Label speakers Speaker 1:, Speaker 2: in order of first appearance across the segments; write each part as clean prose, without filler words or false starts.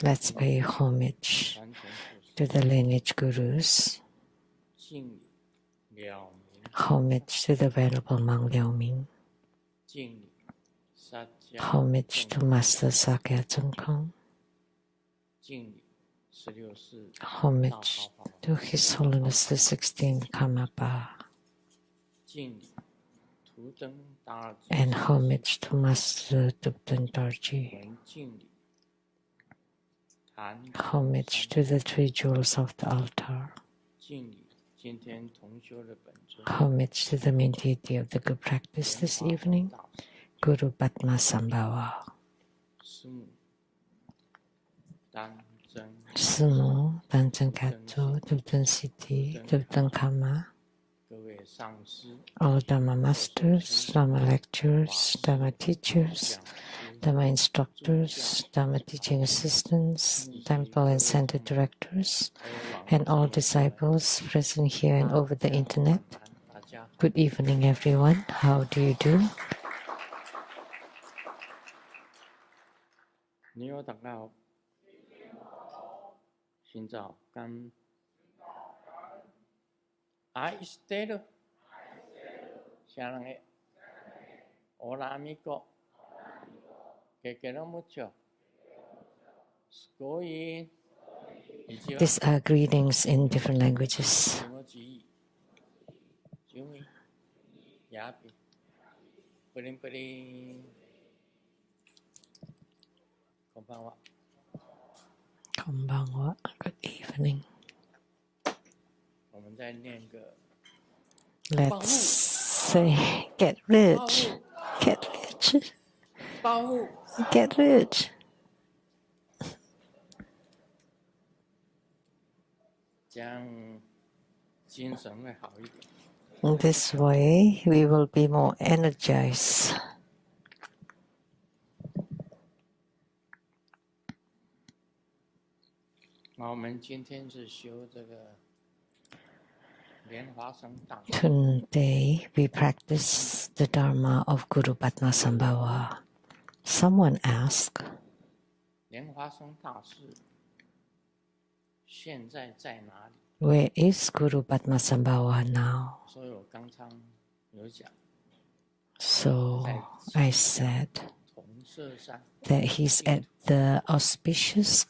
Speaker 1: Let's pay homage to the lineage gurus. Homage to the Venerable Monk Liao Ming. Homage to Master Sakya Tsongkhang. Homage to His Holiness the 16th Karmapa. And homage to Master Thupten Dorji. Homage to the three jewels of the altar. Homage to the main deity of the good practice this evening, Guru Padmasambhava. Sumo, Danchen Katso, Thupten Siti, Thupten Kama, all Dhamma masters, Dhamma lecturers, Dhamma teachers, Dhamma instructors, Dhamma teaching assistants, temple and center directors, and all disciples present here and over the internet. Good evening, everyone. How do you do?
Speaker 2: Hola amigo, que quiero mucho.
Speaker 1: These are greetings in different languages. Konbanwa. Good evening. Let's say, get rich. Get rich. Get rich. In this way, we will be more energized. Today, we practice the Dharma of Guru Padmasambhava. Someone asked, where is Guru Padmasambhava now? So I said that he's at the auspicious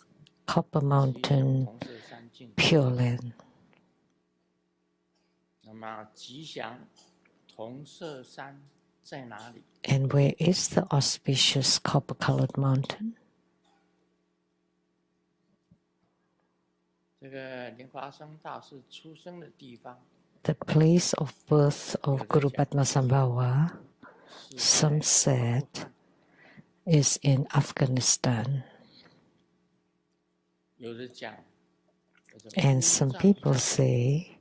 Speaker 1: Copper Mountain Pure Land. And where is the auspicious copper-colored mountain? The place of birth of Guru Padmasambhava, some said, is in Afghanistan. And some people say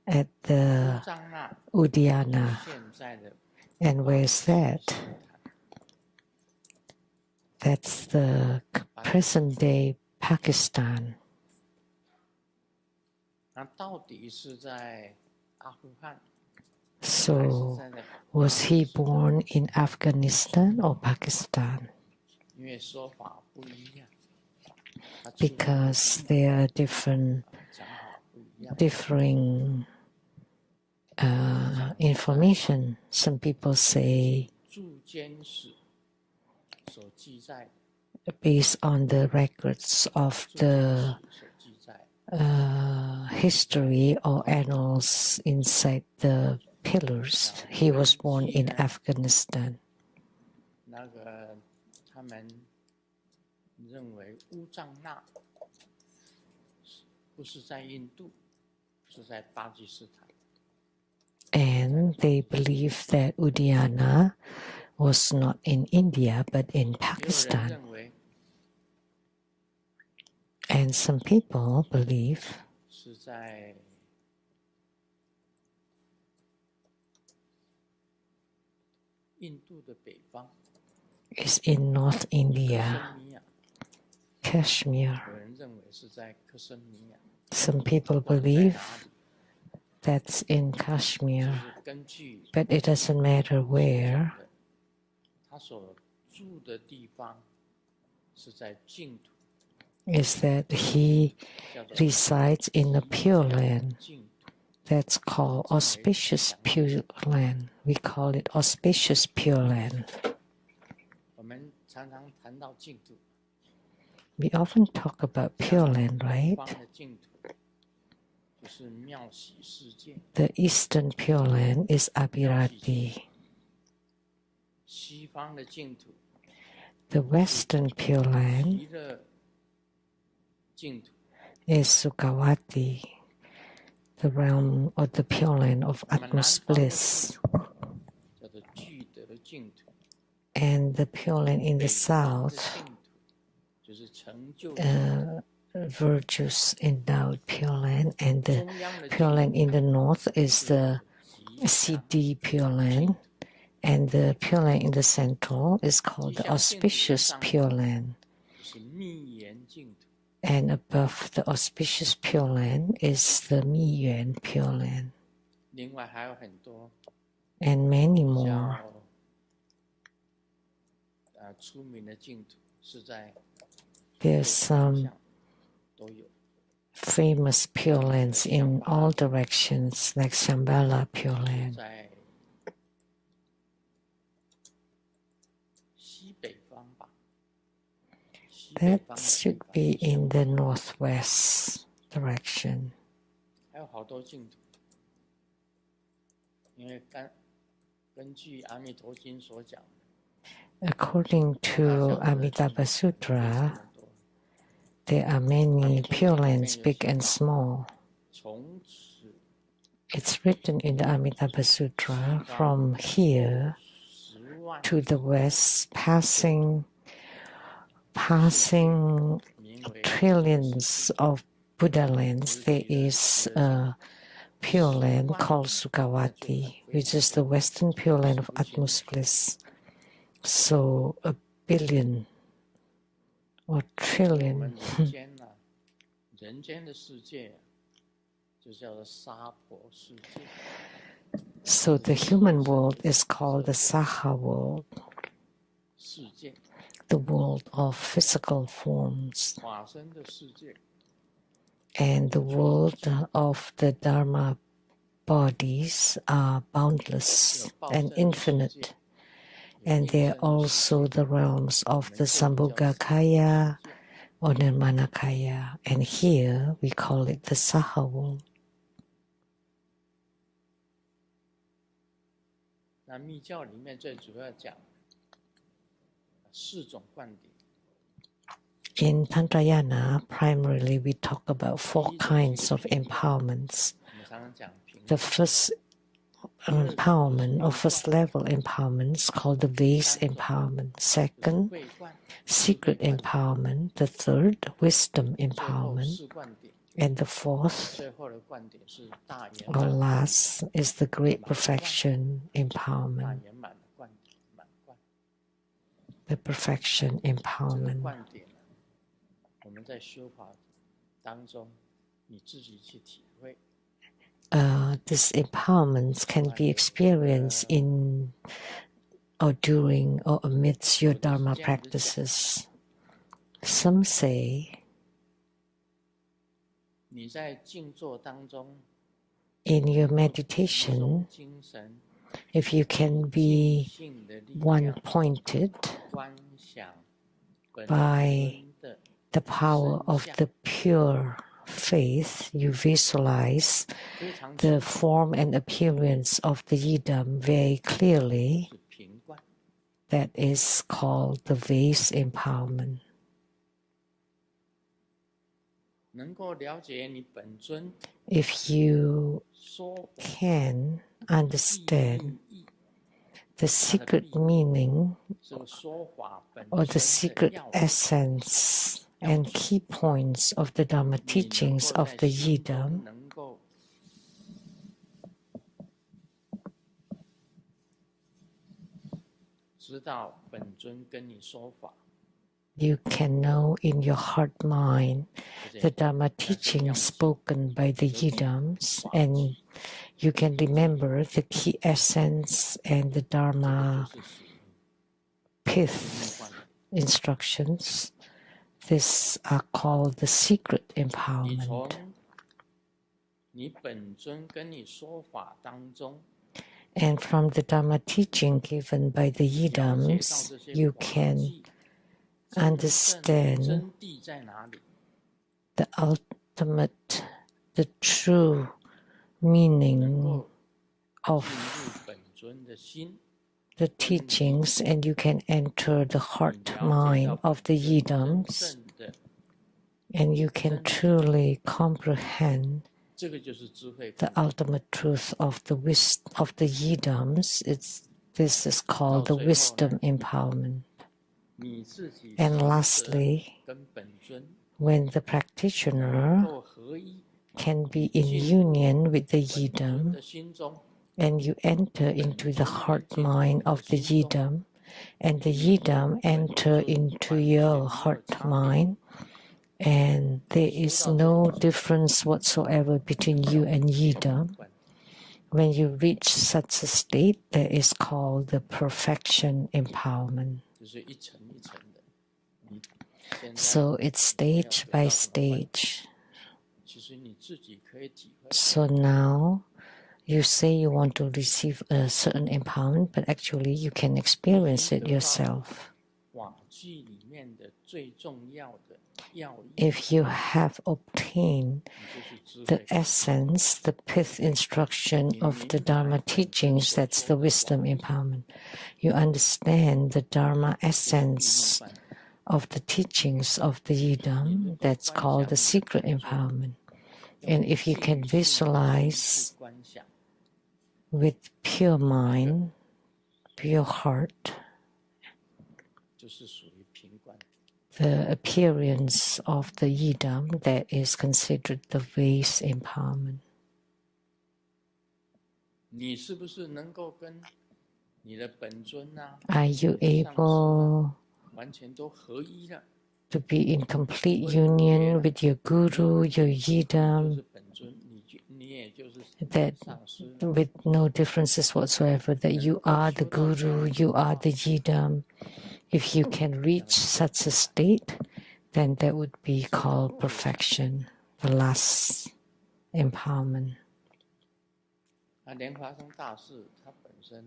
Speaker 1: at the Uddiyana. And where's that? That's the present-day Pakistan. So, was he born in Afghanistan or Pakistan? Because there are differing information. Some people say, based on the records of the history or annals inside the pillars, he was born in Afghanistan. And they believe that Uddiyana was not in India but in Pakistan. And some people believe it's in North India, Kashmir. Some people believe that's in Kashmir, but it doesn't matter where.
Speaker 2: 住的地方是在净土，
Speaker 1: is that he
Speaker 2: 叫做
Speaker 1: resides in a
Speaker 2: 极
Speaker 1: pure
Speaker 2: 乐
Speaker 1: land
Speaker 2: 净土。
Speaker 1: that's called auspicious pure land. We call it auspicious pure land.
Speaker 2: 我们常常谈到净土，
Speaker 1: We often talk about pure land,
Speaker 2: 东
Speaker 1: right?
Speaker 2: 方的净土就是妙喜世界，
Speaker 1: The eastern pure land is Abhirati.
Speaker 2: 西方的净土
Speaker 1: The western pure land
Speaker 2: 极乐净土。
Speaker 1: is Sukhavati, the realm or the pure land of
Speaker 2: 那么南
Speaker 1: utmost
Speaker 2: 方的净
Speaker 1: bliss.
Speaker 2: 土叫做具德净土，
Speaker 1: And the pure land in
Speaker 2: 北
Speaker 1: the
Speaker 2: 方的
Speaker 1: south,
Speaker 2: 净土就是成就净土，
Speaker 1: virtuous endowed pure land, and the
Speaker 2: 中央的
Speaker 1: pure
Speaker 2: 净
Speaker 1: land
Speaker 2: 土
Speaker 1: in the north is the
Speaker 2: 吉祥
Speaker 1: Siddhi pure
Speaker 2: 净
Speaker 1: land,
Speaker 2: 土。
Speaker 1: and the pure land in the central is called the
Speaker 2: 吉祥净土的
Speaker 1: auspicious
Speaker 2: 上
Speaker 1: pure
Speaker 2: 方
Speaker 1: land.
Speaker 2: 就是密言净土，
Speaker 1: And above the auspicious pure land is the Miyuan pure land,
Speaker 2: 另外还有很多
Speaker 1: and many
Speaker 2: 比
Speaker 1: more.
Speaker 2: 较出名的净土是在
Speaker 1: There's
Speaker 2: 方
Speaker 1: some
Speaker 2: 向都有。
Speaker 1: famous pure lands in all directions, like Shambhala pure land.
Speaker 2: 在西北方吧，西北
Speaker 1: That
Speaker 2: 方的
Speaker 1: should
Speaker 2: 地
Speaker 1: be
Speaker 2: 方
Speaker 1: in the northwest direction.
Speaker 2: 还有好多净土，因为根据《阿弥陀经》所讲，
Speaker 1: According to Amitabha
Speaker 2: 非
Speaker 1: Sutra,
Speaker 2: 常的多。
Speaker 1: there are many pure lands, big and small.
Speaker 2: 从此
Speaker 1: It's written in the Amitabha Sutra, from here
Speaker 2: 10万
Speaker 1: to the west, passing
Speaker 2: 名为
Speaker 1: trillions of Buddha lands, there is a pure land called Sukhavati, which is the western pure land of utmost bliss. So 1 billion or
Speaker 2: 我
Speaker 1: trillion.
Speaker 2: 们人间呢、人间的世界就叫做娑婆世界。
Speaker 1: So the human world is called the Saha world,
Speaker 2: 世界
Speaker 1: the world of physical forms,
Speaker 2: 法身的世界
Speaker 1: and the world of the Dharma bodies are boundless and infinite. And they are also the realms of the Sambhogakaya or Nirmanakaya. And here we call it the Saha world.
Speaker 2: 那密教里面最主要讲4种观点。
Speaker 1: In Tantrayana, primarily we talk about 4 kinds of empowerments.
Speaker 2: 我们常常讲平
Speaker 1: The first empowerment or first level empowerment is called the vase empowerment. Second,
Speaker 2: 慧观，
Speaker 1: secret empowerment. The third, wisdom
Speaker 2: 最后
Speaker 1: empowerment.
Speaker 2: 4观点，
Speaker 1: And the fourth
Speaker 2: 最后的观点是大圆
Speaker 1: or
Speaker 2: 满，
Speaker 1: last is the great perfection
Speaker 2: 大
Speaker 1: empowerment,
Speaker 2: 圆满的观点，满观。
Speaker 1: the perfection
Speaker 2: 这个
Speaker 1: empowerment.
Speaker 2: 观点呢，我们在修法当中，你自己去体会。
Speaker 1: These empowerments can be experienced in or during or amidst your Dharma practices. Some say
Speaker 2: 你在静坐当中，
Speaker 1: in your
Speaker 2: 集
Speaker 1: meditation,
Speaker 2: 中精神，
Speaker 1: if you can
Speaker 2: 静
Speaker 1: be
Speaker 2: 性的力
Speaker 1: one
Speaker 2: 量，
Speaker 1: pointed
Speaker 2: 观想本
Speaker 1: by
Speaker 2: 尊的
Speaker 1: the power of the pure faith, you visualize
Speaker 2: 非常
Speaker 1: the
Speaker 2: 清楚
Speaker 1: form and appearance of the Yidam very clearly.
Speaker 2: 是平观。
Speaker 1: That is called the vase empowerment.
Speaker 2: 能够了解你本尊
Speaker 1: If you
Speaker 2: 说法
Speaker 1: can
Speaker 2: 意
Speaker 1: understand
Speaker 2: 义，
Speaker 1: the secret meaning
Speaker 2: 这个说法本
Speaker 1: or the
Speaker 2: 身
Speaker 1: secret
Speaker 2: 的要
Speaker 1: essence and key points of the Dharma
Speaker 2: 你能
Speaker 1: teachings
Speaker 2: 够
Speaker 1: of
Speaker 2: 在
Speaker 1: the
Speaker 2: 心中
Speaker 1: Yidam,
Speaker 2: 能够知道本尊跟你说法，
Speaker 1: you can know in your heart mind
Speaker 2: 这
Speaker 1: the
Speaker 2: 些
Speaker 1: Dharma teachings spoken by the Yidams, and you can remember the key essence and the
Speaker 2: 这个
Speaker 1: Dharma
Speaker 2: 就是属于
Speaker 1: pith instructions. These are called the secret
Speaker 2: 你
Speaker 1: empowerment.
Speaker 2: 从你本尊跟你说法当中
Speaker 1: And from the Dharma teaching given by the
Speaker 2: 了解到
Speaker 1: Yidams,
Speaker 2: 这些
Speaker 1: you
Speaker 2: 法
Speaker 1: can
Speaker 2: 纪真正
Speaker 1: understand
Speaker 2: 真谛在哪里？
Speaker 1: the ultimate, the true
Speaker 2: 能
Speaker 1: meaning
Speaker 2: 够
Speaker 1: of
Speaker 2: 进入本尊的心，
Speaker 1: the teachings, and you can enter the
Speaker 2: 你
Speaker 1: heart
Speaker 2: 了解
Speaker 1: mind
Speaker 2: 到
Speaker 1: of
Speaker 2: 本
Speaker 1: the
Speaker 2: 尊真
Speaker 1: Yidams,
Speaker 2: 正的，
Speaker 1: and you can truly comprehend
Speaker 2: 这个就是智慧
Speaker 1: the
Speaker 2: 观。
Speaker 1: ultimate truth of the Yidams. This is called the wisdom empowerment.
Speaker 2: 你自己
Speaker 1: And
Speaker 2: 行者
Speaker 1: lastly,
Speaker 2: 跟本尊
Speaker 1: when the
Speaker 2: 能
Speaker 1: practitioner
Speaker 2: 够合一，
Speaker 1: can be in
Speaker 2: 进入
Speaker 1: union with the
Speaker 2: 本尊
Speaker 1: Yidam,
Speaker 2: 的心中，
Speaker 1: and you enter into the heart mind of the Yidam, and the Yidam enter into your heart mind, and there is no difference whatsoever between you and Yidam. When you reach such a state, that is called the perfection empowerment.
Speaker 2: 就是一层一层的。你现在
Speaker 1: So it's stage by stage.
Speaker 2: 其实你自己可以体会，
Speaker 1: So now you say you want to receive a certain empowerment, but actually you can experience it yourself.
Speaker 2: 法纪里面的最重要的要义，
Speaker 1: If you have obtained
Speaker 2: 你就是智
Speaker 1: the
Speaker 2: 慧。
Speaker 1: essence, the pith instruction of the Dharma teachings, that's the wisdom empowerment. You understand the Dharma essence of the teachings of the Yidam, that's called the secret empowerment. And if you can visualize
Speaker 2: 观想，
Speaker 1: with pure mind, pure heart,
Speaker 2: 就是属于平观。
Speaker 1: the appearance of the Yidam, that is considered the vase empowerment.
Speaker 2: 你是不是能够跟你的本尊啊，
Speaker 1: Are you able
Speaker 2: 完全都合一了？
Speaker 1: to be in complete union with your guru, your
Speaker 2: 就
Speaker 1: Yidam,
Speaker 2: 是本尊，你也就是
Speaker 1: that
Speaker 2: 上师。
Speaker 1: with no differences whatsoever, that you are the guru, you are the Yidam. If you can reach such a state, then that would be called perfection, the last empowerment.
Speaker 2: 那莲华生大士他本身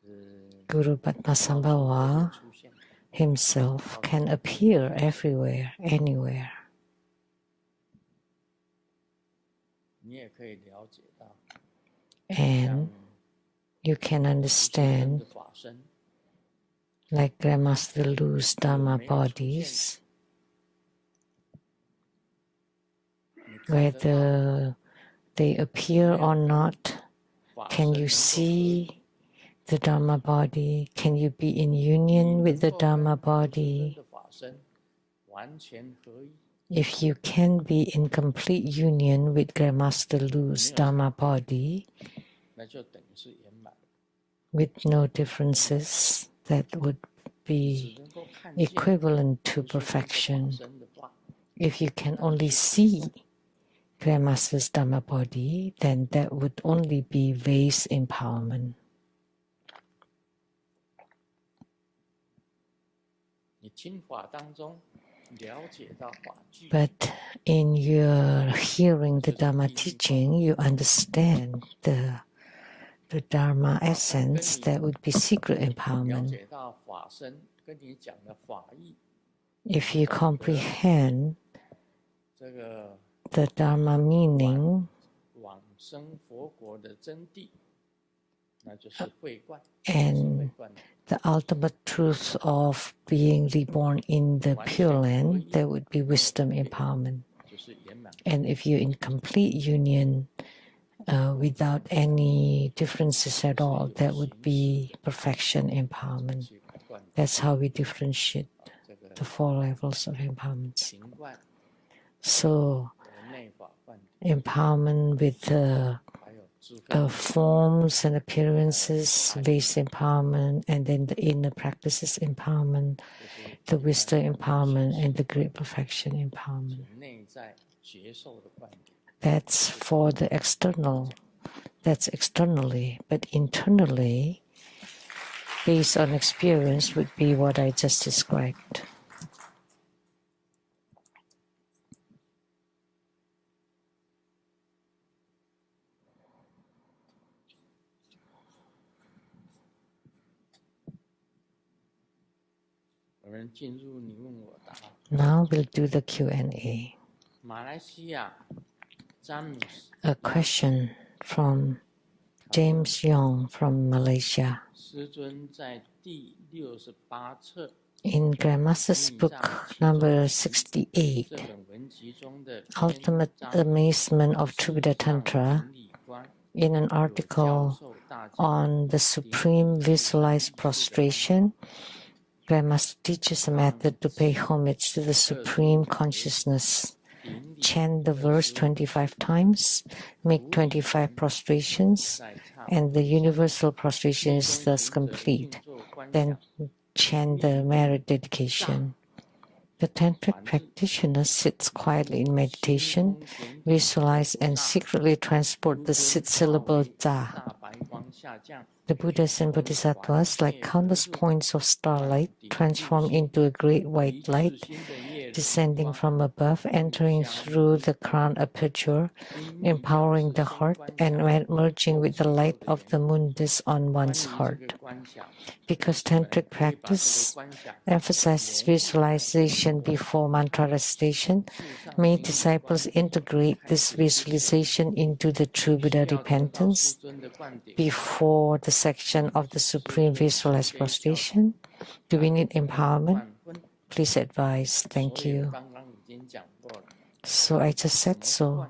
Speaker 2: 是
Speaker 1: Guru Padmasambhava
Speaker 2: 出现，
Speaker 1: himself can appear everywhere, anywhere.
Speaker 2: 你也可以了解到，
Speaker 1: And you can
Speaker 2: 像
Speaker 1: understand,
Speaker 2: 的法身，
Speaker 1: like Grandmaster Lu's Dharma bodies,
Speaker 2: 你看得到
Speaker 1: whether they appear or not.
Speaker 2: 法
Speaker 1: Can
Speaker 2: 身
Speaker 1: you
Speaker 2: 能够
Speaker 1: see the Dharma body? Can you be in union with the Dharma body?
Speaker 2: 的法身完全合一，
Speaker 1: If you can be in complete union with Grandmaster Lu's Dharma body,
Speaker 2: 那就等于是圆满，
Speaker 1: with no differences, that would
Speaker 2: 只
Speaker 1: be
Speaker 2: 能够看见
Speaker 1: equivalent to
Speaker 2: 就是这个法
Speaker 1: perfection.
Speaker 2: 身的话，
Speaker 1: If you can only see Grandmaster's Dharma body, then that would only be vase empowerment.
Speaker 2: 你听法当中了解到法句，
Speaker 1: But in your hearing the Dharma teaching, you understand the Dharma essence, that would be secret
Speaker 2: 了
Speaker 1: empowerment.
Speaker 2: 解到法身跟你讲的法义，
Speaker 1: If you comprehend
Speaker 2: 这个
Speaker 1: the Dharma meaning
Speaker 2: 往生佛国的真谛，那就是慧观，
Speaker 1: and
Speaker 2: 慧观
Speaker 1: the ultimate truth of being reborn in the Pure Land, that would be wisdom empowerment.
Speaker 2: 就是圆满。
Speaker 1: And if you're in complete union without any differences at all, that would be perfection empowerment.
Speaker 2: 去观
Speaker 1: That's how we differentiate
Speaker 2: 这个
Speaker 1: the 4 levels of empowerments.
Speaker 2: 行观
Speaker 1: So
Speaker 2: 和内法观，
Speaker 1: empowerment with the
Speaker 2: 还有智慧
Speaker 1: forms and appearances, base empowerment, and then the inner practices empowerment,
Speaker 2: 就是
Speaker 1: the wisdom empowerment, and the great perfection empowerment.
Speaker 2: 内在觉受的观点，
Speaker 1: That's for the external. That's externally. But internally, based on experience would be what I just described. Now we'll do the Q&A. A question from James Yong from Malaysia. In Grandmaster's book number 68, Ultimate Amazement of Tribuddha Tantra, in an article on the Supreme Visualized Prostration, Grandmaster teaches a method to pay homage to the Supreme Consciousness. Chant the verse 25 times, make 25 prostrations, and the universal prostration is thus complete. Then chant the merit dedication. The tantric practitioner sits quietly in meditation, visualize and secretly transport the 6 syllable za. The Buddhas and Bodhisattvas, like countless points of starlight, transform into a great white light, descending from above, entering through the crown aperture, empowering the heart, and merging with the light of the mundus on one's heart. Because tantric practice emphasizes visualization before mantra recitation, many disciples integrate this visualization into the true Buddha repentance before the section of the Supreme Visualized Prostration. Do we need empowerment? Please advise. Thank you. So I just said so.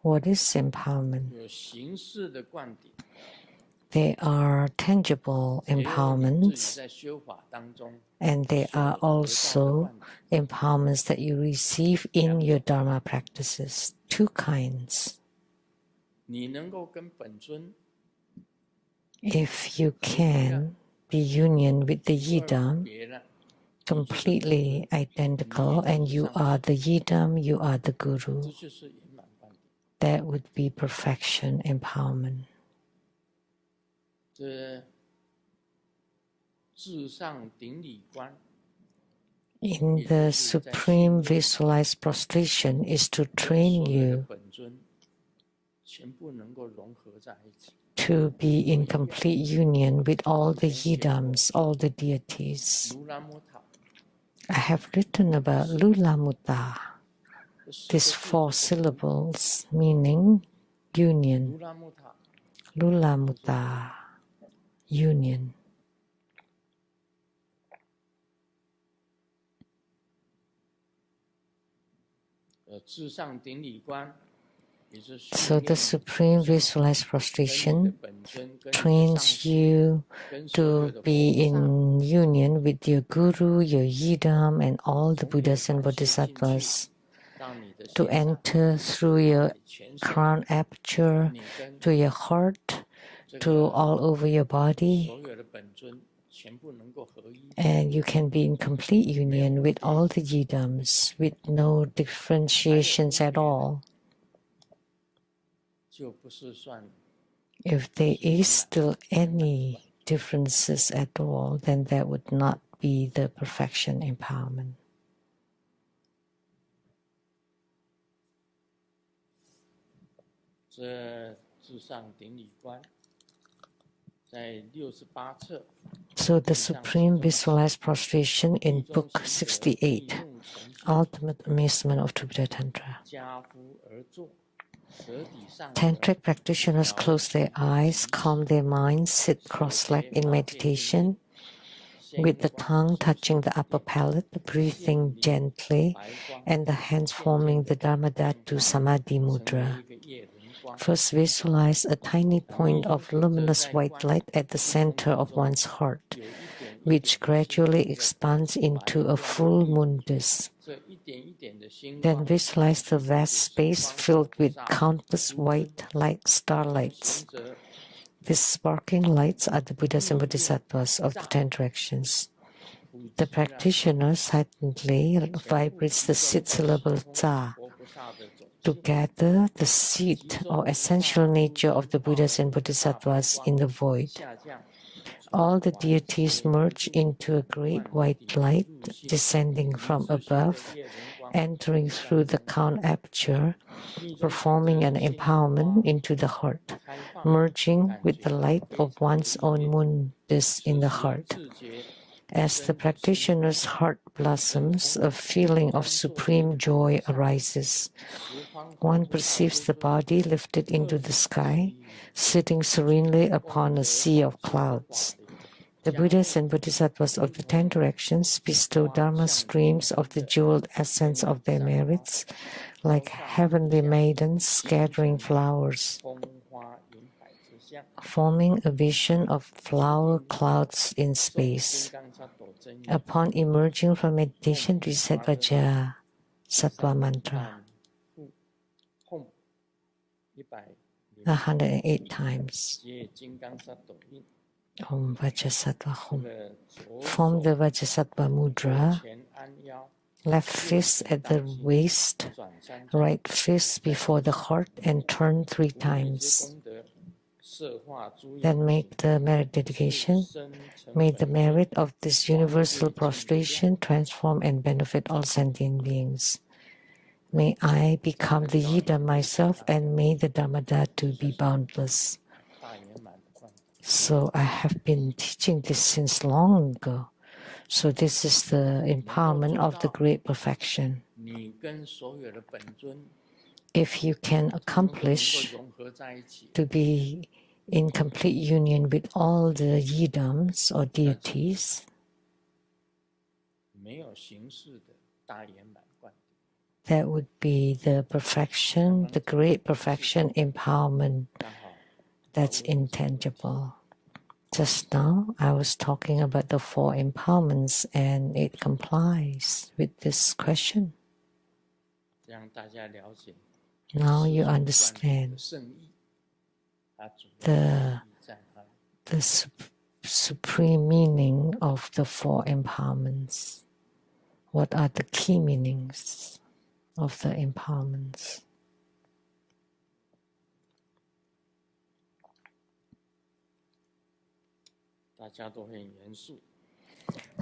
Speaker 1: What is empowerment? They are tangible empowerments, and they are also empowerments that you receive in your Dharma practices. 2 kinds. If you can be union with the Yidam, completely identical, and you are the Yidam, you are the Guru, that would be perfection, empowerment. In the Supreme Visualized Prostration is to train you to be in complete union with all the Yidams, all the deities. I have written about Lula Mutta, these 4 syllables meaning union. Lula Mutta, union. So the Supreme Visualized Prostration trains you to be in union with your Guru, your Yidam, and all the Buddhas and Bodhisattvas, to enter through your crown aperture to your heart, to all over your body, and you can be in complete union with all the Yidams, with no differentiations at all. If there is still any differences at all, then that would not be the perfection empowerment. So the Supreme Visualized Prostration in Book 68, Ultimate Amazement of Tribuddha Tantra. Tantric practitioners close their eyes, calm their minds, sit cross-legged in meditation, with the tongue touching the upper palate, breathing gently, and the hands forming the Dharmadhatu Samadhi Mudra. First, visualize a tiny point of luminous white light at the center of one's heart, which gradually expands into a full mundus. Then visualize the vast space filled with countless white light starlights. These sparkling lights are the Buddhas and Bodhisattvas of the 10 directions. The practitioner silently vibrates the 6 syllable za to gather the seed or essential nature of the Buddhas and Bodhisattvas in the void. all the deities merge into a great white light descending from above, entering through the crown aperture, performing an empowerment into the heart, merging with the light of one's own moon in the heart. As the practitioner's heart blossoms, a feeling of supreme joy arises. One perceives the body lifted into the sky, sitting serenely upon a sea of clouds. The Buddhas and Bodhisattvas of the 10 directions bestow Dharma streams of the jeweled essence of their merits, like heavenly maidens scattering flowers, forming a vision of flower clouds in space. Upon emerging from meditation, recite Vajra Sattva mantra 108 times. Om Vajrasattva Hum. Form the Vajrasattva mudra, left fist at the waist, right fist before the heart, and turn 3 times. Then make the merit dedication. May the merit of this universal prostration transform and benefit all sentient beings. May I become the Yidam myself, and may the Dhammadhatu be boundless. So I have been teaching this since long ago. So this is the empowerment of the great perfection. If you can accomplish to be in complete union with all the yidams or deities, that would be the perfection, the great perfection empowerment that's intangible. Just now, I was talking about the 4 empowerments, and it complies with this question. Now you understand the supreme meaning of the 4 empowerments. What are the key meanings of the empowerments?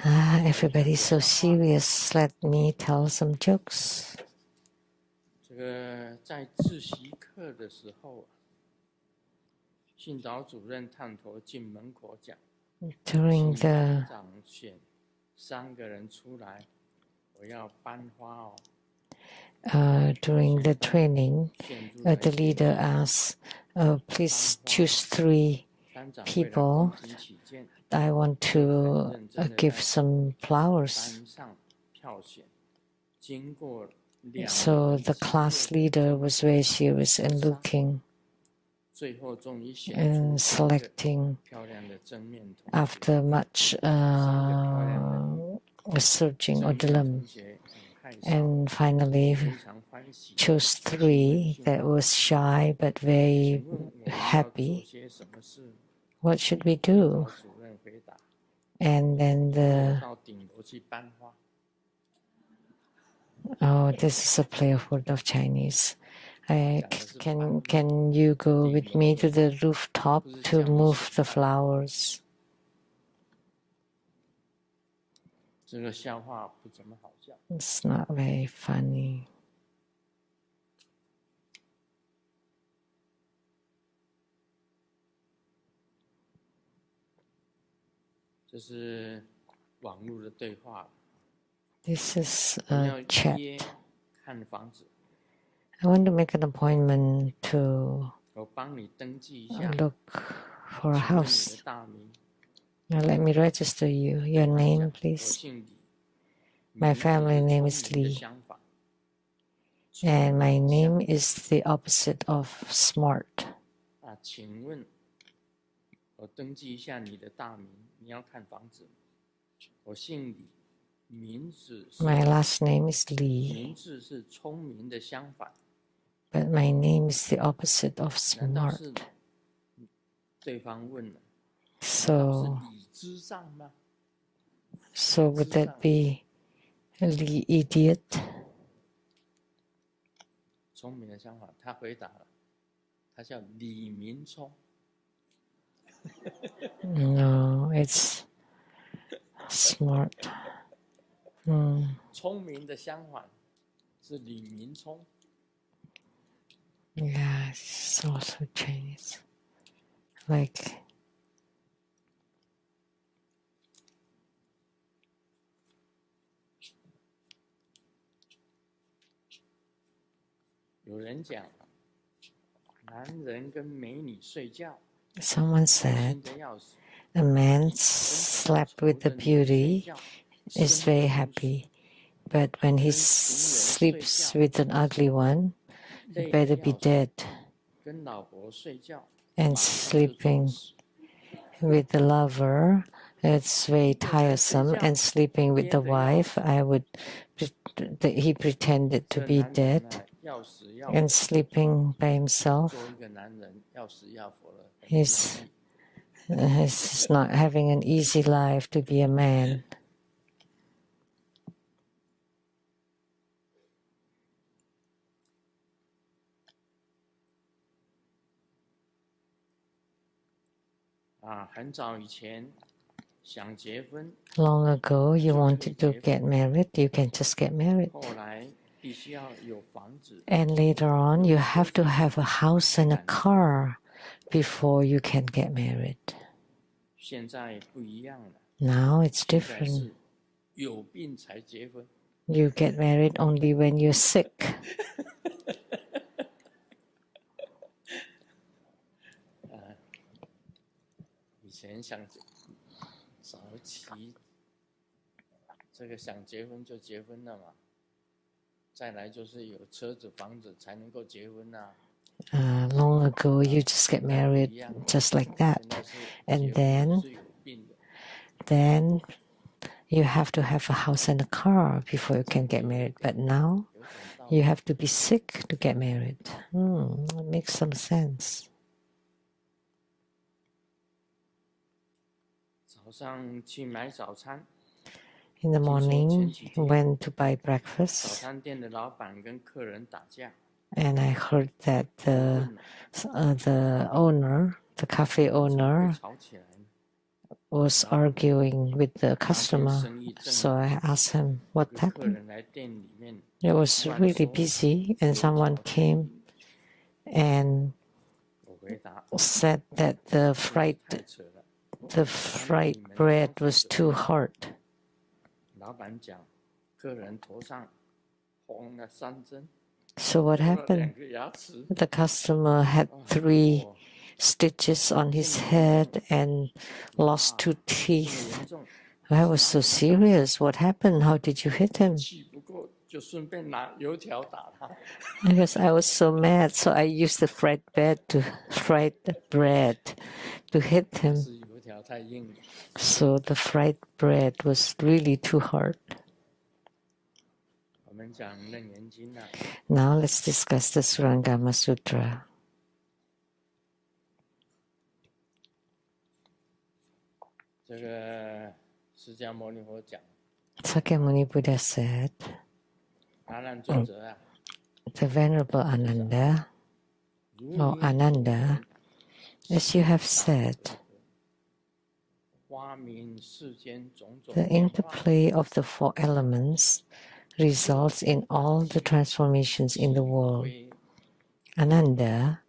Speaker 1: Everybody's so serious. Let me tell some jokes. During the training, the leader asks, please choose 3 people. I want to give some flowers. So the class leader was very serious and looking and selecting after much searching or dilemma, and finally chose 3 that was shy but very happy. What should we do? And then this is a play of word of Chinese. Can you go with me to the rooftop to move the flowers? It's not very funny. This is a chat. I want to make an appointment to look for a house. Now let me register you. Your name, please. My family name is Lee. And my name is the opposite of smart. My last name is Lee. But my name is the opposite of smart. So would that be Lee idiot? No, it's smart.
Speaker 2: 聪明的相反是李明聪。
Speaker 1: Yeah, it's also Chinese. Like,
Speaker 2: 有人讲，男人跟美女睡觉，
Speaker 1: someone
Speaker 2: 开
Speaker 1: said
Speaker 2: 心的要死，
Speaker 1: a man slept with the beauty is very happy, but when he sleeps with an ugly one, he better be dead.
Speaker 2: 跟老婆睡觉，
Speaker 1: And
Speaker 2: 马上就撞
Speaker 1: sleeping
Speaker 2: 死。
Speaker 1: with the lover, it's very tiresome. And sleeping with the wife, he pretended to
Speaker 2: 这
Speaker 1: be
Speaker 2: 男人
Speaker 1: dead.
Speaker 2: 呢，要死要
Speaker 1: And
Speaker 2: 活，
Speaker 1: sleeping by himself,
Speaker 2: 做一个男人要死要活了，很不
Speaker 1: he's
Speaker 2: 容易。
Speaker 1: he's not having an easy life to be a man.
Speaker 2: 很早以前想结婚，
Speaker 1: Long ago, you wanted to get married, you can just get married.
Speaker 2: 后来必须要有房子，
Speaker 1: And later on, you have to have a house and a car before you can get married.
Speaker 2: 现在不一样了，
Speaker 1: Now it's
Speaker 2: 现在
Speaker 1: different.
Speaker 2: 是有病才结婚。
Speaker 1: You get married only when you're sick.
Speaker 2: 以前想早期，这个想结婚就结婚了嘛，再来就是有车子房子才能够结婚啊。
Speaker 1: Long ago, you just get married just like that.
Speaker 2: 现在是
Speaker 1: And
Speaker 2: 结婚
Speaker 1: then
Speaker 2: 是有病的，
Speaker 1: then you have to have a house and a car before you can get married. But now
Speaker 2: 有点道
Speaker 1: you
Speaker 2: 理。
Speaker 1: have to be sick to get married. It makes some sense.
Speaker 2: 早上去买早餐，
Speaker 1: In the morning, he went to buy
Speaker 2: 早
Speaker 1: breakfast,
Speaker 2: 餐店的老板跟客人打架，
Speaker 1: and I heard that
Speaker 2: 问
Speaker 1: the owner, the cafe
Speaker 2: 怎么会
Speaker 1: owner,
Speaker 2: 吵起来呢？
Speaker 1: was arguing with the
Speaker 2: 当天
Speaker 1: customer.
Speaker 2: 生意正
Speaker 1: So
Speaker 2: 好，
Speaker 1: I asked him
Speaker 2: 有
Speaker 1: what
Speaker 2: 个客
Speaker 1: happened.
Speaker 2: 人来店里面，
Speaker 1: It was
Speaker 2: 突然
Speaker 1: really
Speaker 2: 说
Speaker 1: busy,
Speaker 2: 油
Speaker 1: and
Speaker 2: 条
Speaker 1: someone
Speaker 2: 太
Speaker 1: came
Speaker 2: 硬，
Speaker 1: and
Speaker 2: 我回答
Speaker 1: said that
Speaker 2: 真是太扯了。
Speaker 1: the fried bread was too hard.
Speaker 2: 老板讲，客人头上缝了3针，
Speaker 1: So what
Speaker 2: 掉了
Speaker 1: happened?
Speaker 2: 2个牙齿，
Speaker 1: The customer had 3
Speaker 2: 我
Speaker 1: stitches on his head and lost 2
Speaker 2: 这么
Speaker 1: teeth.
Speaker 2: 严重，
Speaker 1: I was so serious. What happened? How did you hit him?
Speaker 2: 气不过就顺便拿油条打他。
Speaker 1: Because I was so mad, so I used the fried bread to hit
Speaker 2: 是
Speaker 1: him.
Speaker 2: 油条太硬了。
Speaker 1: So the fried bread was really too hard.
Speaker 2: 我们讲《楞严经》啊，
Speaker 1: Now let's discuss the Surangama Sutra.
Speaker 2: 这个释迦牟尼佛讲，
Speaker 1: Sakyamuni Buddha said,
Speaker 2: 阿难尊者啊，
Speaker 1: the Venerable Ananda,
Speaker 2: 如
Speaker 1: or
Speaker 2: 你
Speaker 1: Ananda, as you have said,
Speaker 2: 花明世间种种
Speaker 1: the
Speaker 2: 变化，
Speaker 1: interplay of the 4 elements results in all the transformations in the world.
Speaker 2: 为
Speaker 1: Ananda,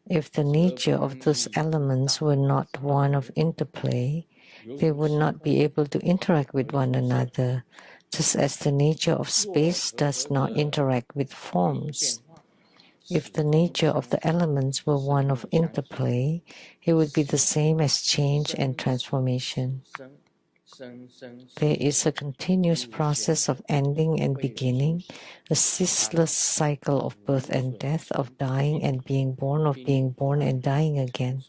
Speaker 1: if the nature of those elements were not one of interplay, they would not be able to interact with one another, just as the nature of space does not interact with forms. If the nature of the elements were one of interplay, it would be the same as change and transformation.
Speaker 2: 生生生
Speaker 1: There is a continuous process of ending and beginning, a ceaseless cycle of birth and death, of dying and being born, of being born and dying again,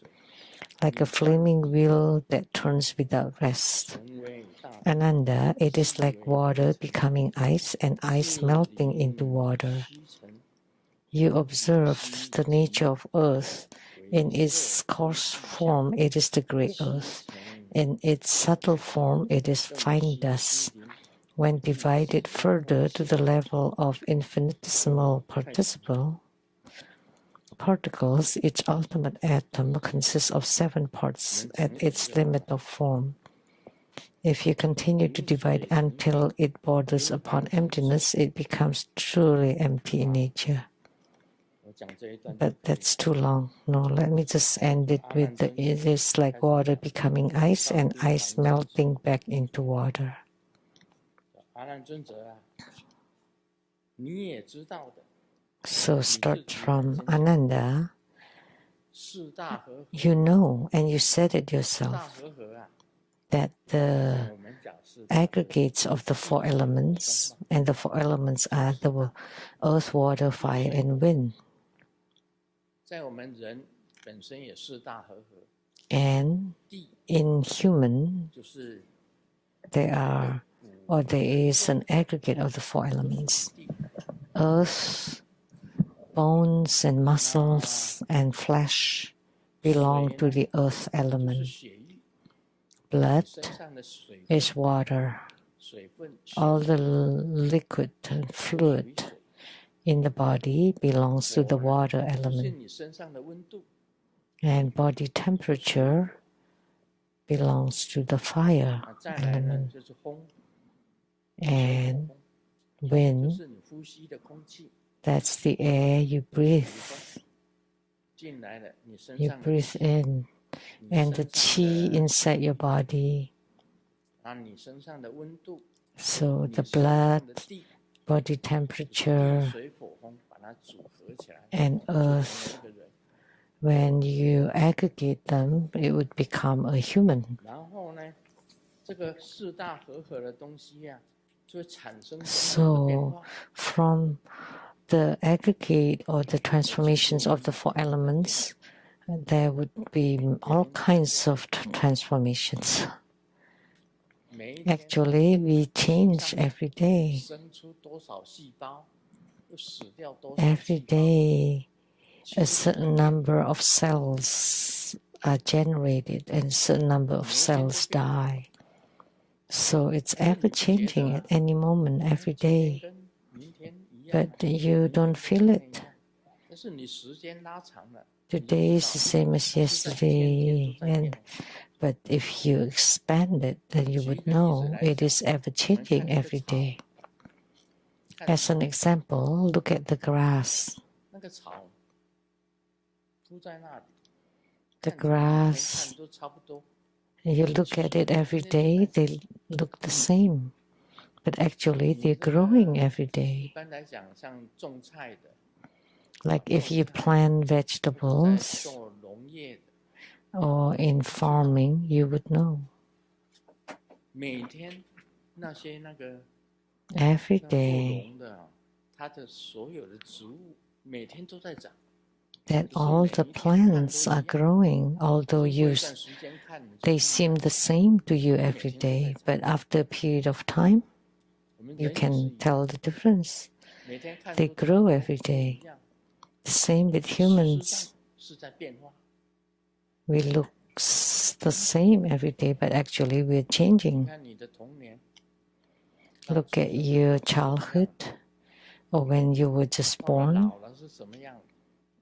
Speaker 1: like a flaming wheel that turns without rest.
Speaker 2: 成为大
Speaker 1: Ananda, it is like water becoming ice and ice melting into water.
Speaker 2: 西沉
Speaker 1: You observe the nature of earth. In its coarse form, it is the great earth. In its subtle form, it is fine dust. When divided further to the level of infinitesimal particles, each ultimate atom consists of 7 parts at its limit of form. If you continue to divide until it borders upon emptiness, it becomes truly empty in nature. But that's too long. No, let me just end it with it is like water becoming ice and ice melting back into water. So start from Ananda. You know, and you said it yourself, that the aggregates of the 4 elements, and the 4 elements are the earth, water, fire, and wind. And in human, there is an aggregate of the 4 elements. Earth, bones and muscles and flesh belong to the earth element. Blood is water. All the liquid and fluid in the body belongs to the water element. And body temperature belongs to the fire element. And wind, that's the air you breathe. You breathe in. And the qi inside your body. So the blood, body temperature, and earth, when you aggregate them, it would become a human. So from the aggregate or the transformations of the 4 elements, there would be all kinds of transformations. Actually, we change every day. Every day, a certain number of cells are generated and a certain number of cells die. So it's ever changing at any moment, every day. But you don't feel it. Today is the same as yesterday, but if you expand it, then you would know it is ever changing every day. As an example, look at the grass. The grass, you look at it every day, they look the same. But actually, they're growing every day. Like if you plant vegetables or in farming, you would know. Every day, that all the plants are growing, although they seem the same to you every day, but after a period of time, you can tell the difference. They grow every day. The same with humans. We look the same every day, but actually we're changing. Look at your childhood, or when you were just born,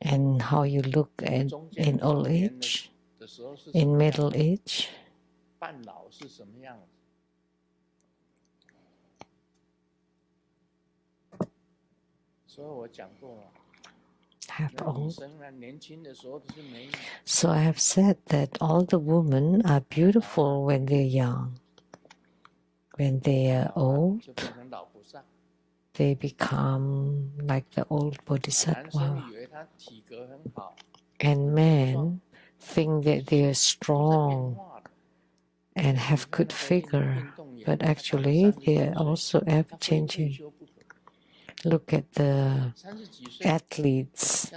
Speaker 1: and how you look in old age, in middle age. So I have said that all the women are beautiful when they're young. When they are old, they become like the old bodhisattva. And men think that they are strong and have good figure, but actually they are also ever changing. Look at the athletes.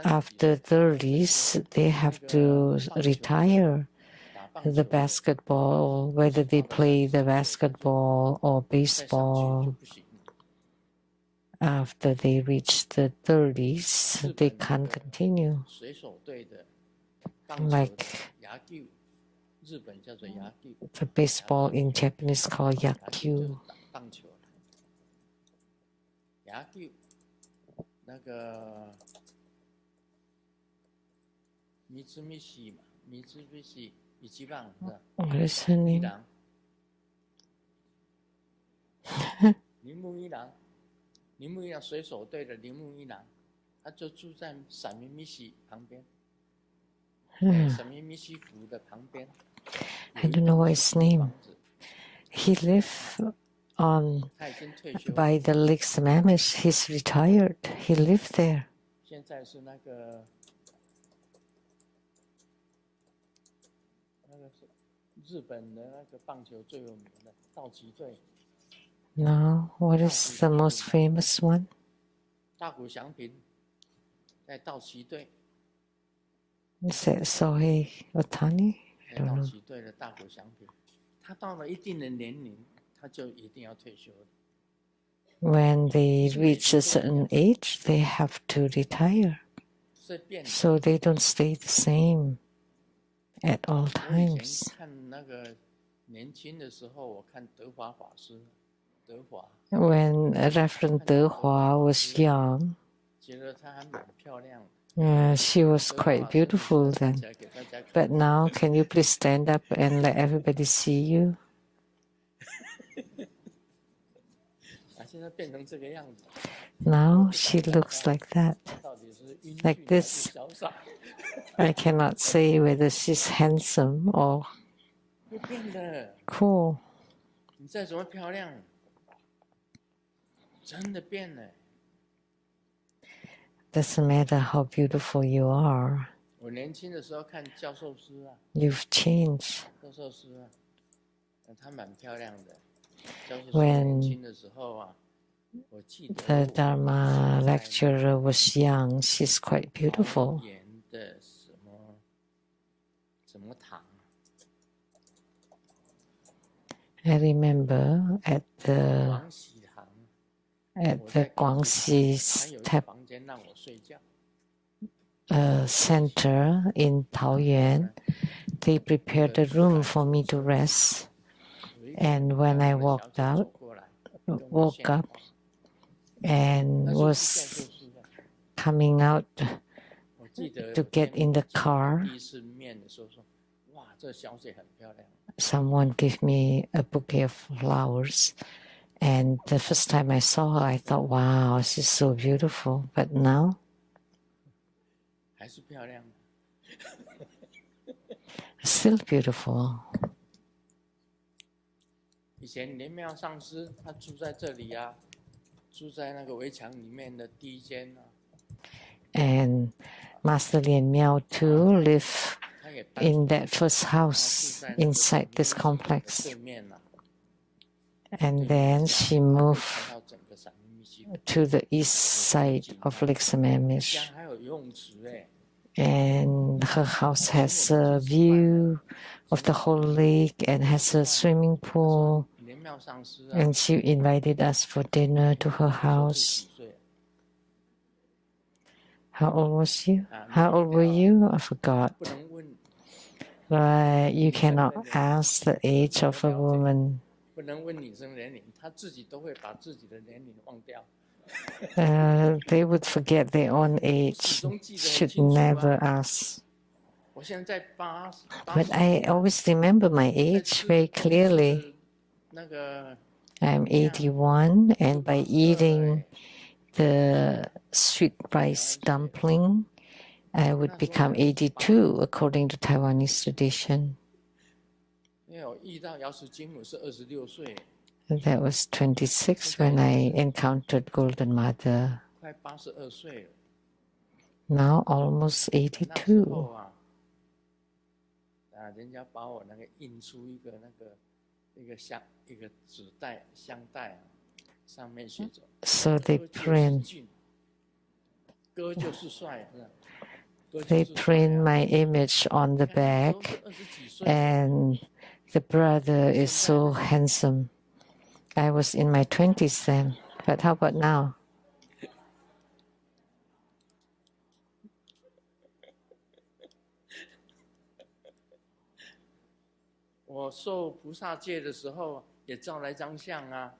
Speaker 1: After 30s, they have to retire the basketball, whether they play the basketball or baseball. After they reach the 30s, they can't continue. Like the baseball in Japanese called yakyu.
Speaker 2: 米兹米西嘛，米兹米西一番是吧？
Speaker 1: What is her
Speaker 2: 一
Speaker 1: name?
Speaker 2: 郎，铃木一郎，铃木一郎水手队的铃木一郎，他就住在闪米米西旁边，闪米米西湖的旁边。
Speaker 1: I don't know what his name. He lived on
Speaker 2: 他已经退休了，
Speaker 1: by the Lake Sammamish. He's retired. He lived there.
Speaker 2: 现在是那个是日本的那个棒球最有名的道奇队。
Speaker 1: Now, what is the most famous one?
Speaker 2: 大谷翔平在道奇队，
Speaker 1: Is it Sohei Otani? I
Speaker 2: 在
Speaker 1: don't
Speaker 2: 道
Speaker 1: know.
Speaker 2: 奇队的大谷翔平，他到了一定的年龄，他就一定要退休了。
Speaker 1: When they reach a certain age, they have to retire.
Speaker 2: 是变的。
Speaker 1: So they don't stay the same at all
Speaker 2: 我以
Speaker 1: times.
Speaker 2: 前看那个年轻的时候，我看德华法师，德华
Speaker 1: When Reverend De Hua was young,
Speaker 2: 觉得她还蛮漂亮的。
Speaker 1: she was quite beautiful then.
Speaker 2: 起来给大家看。
Speaker 1: But now, can you please stand up and let everybody see you?
Speaker 2: 现在变成这个样子。
Speaker 1: Now she looks like that.
Speaker 2: 到底是英俊
Speaker 1: Like
Speaker 2: 还
Speaker 1: this.
Speaker 2: 是潇洒？
Speaker 1: I cannot say whether she's handsome or
Speaker 2: 会变的。
Speaker 1: cool.
Speaker 2: 你再怎么漂亮，真的变了。
Speaker 1: Doesn't matter how beautiful you are,
Speaker 2: 我年轻的时候看教授师啊，
Speaker 1: you've changed.
Speaker 2: 教授师啊，她蛮漂亮的。教授师
Speaker 1: When
Speaker 2: 年轻的时候啊，我记得
Speaker 1: The Dharma lecturer was young. She's quite beautiful.
Speaker 2: 桃园的什么堂？
Speaker 1: I remember at the
Speaker 2: 广喜堂。
Speaker 1: Guangxi's
Speaker 2: 还有一个房间让我睡觉。
Speaker 1: center in Taoyuan, they prepared a room for me to rest. And when I woke up and was coming out to get in the car, someone gave me a bouquet of flowers. And the first time I saw her, I thought, wow, she's so beautiful. But now,
Speaker 2: 还是漂亮。
Speaker 1: still beautiful.
Speaker 2: 以前莲妙上师他住在这里啊，住在那个围墙里面的第一间啊。
Speaker 1: And Master Lian Miao too lived in that first house inside this complex.
Speaker 2: 对面啊。
Speaker 1: And then she moved to the east side of Lake Sammamish.
Speaker 2: 还有游泳池哎。
Speaker 1: And her house has a view of the whole lake and has a swimming pool.
Speaker 2: 莲妙上师啊。
Speaker 1: And she invited us for dinner to her house. How old was you? How old were you? I forgot.
Speaker 2: 不能问。
Speaker 1: But you cannot ask the age of a woman.
Speaker 2: 不能问女生年龄，她自己都会把自己的年龄忘掉。
Speaker 1: They would forget their own age. Should never ask.
Speaker 2: 我现在80。
Speaker 1: But I always remember my age very clearly.
Speaker 2: 那个
Speaker 1: I'm 81, and by eating the sweet rice dumpling, I would become 82 according to Taiwanese tradition.
Speaker 2: 因为我遇到瑶池金母是26岁。
Speaker 1: That was 26 when I encountered Golden Mother.
Speaker 2: 快82岁了。
Speaker 1: Now almost
Speaker 2: 那时候
Speaker 1: 82.
Speaker 2: 人家把我那个印出一个一个纸袋香袋啊，上面写着
Speaker 1: So they
Speaker 2: 哥就是
Speaker 1: print
Speaker 2: 俊，哥就是帅，是吧？哥
Speaker 1: they
Speaker 2: 就是帅
Speaker 1: print
Speaker 2: 啊。
Speaker 1: my image on the
Speaker 2: 你看那时候
Speaker 1: back,
Speaker 2: 是20几岁，
Speaker 1: and the brother is so handsome. I was in my 20s then, but how about now?
Speaker 2: 我受菩萨戒的时候也照了一张相啊。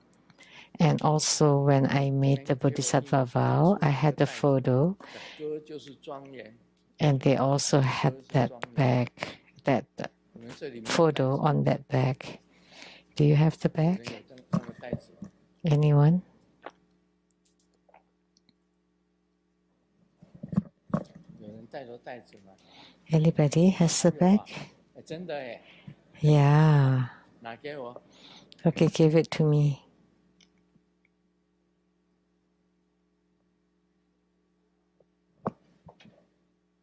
Speaker 1: And also when I made the Bodhisattva vow, I had a photo,
Speaker 2: 哥就是庄严，
Speaker 1: And they also had that bag, that
Speaker 2: 我们这里没有
Speaker 1: photo on that bag. Do you have the
Speaker 2: 有人
Speaker 1: bag?
Speaker 2: 有那个袋子，
Speaker 1: Anyone?
Speaker 2: 有人带着袋子吗？
Speaker 1: Anybody has the
Speaker 2: 有
Speaker 1: bag?
Speaker 2: 啊，哎，真的哎，
Speaker 1: Yeah.
Speaker 2: 拿给我。
Speaker 1: Okay, give it to me.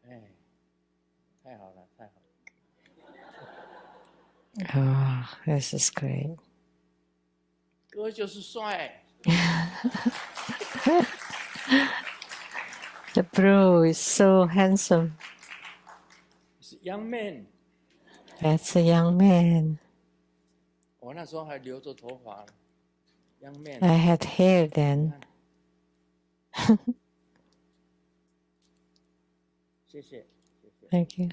Speaker 2: 哎，太好了，太好了。
Speaker 1: Oh, this is great.
Speaker 2: 哥就是帅，
Speaker 1: The bro is so handsome.
Speaker 2: 是 young man。
Speaker 1: That's a young man.
Speaker 2: 我那时候还留着头发呢 ，young man。
Speaker 1: I had hair then.
Speaker 2: 谢谢，谢谢。
Speaker 1: Thank you.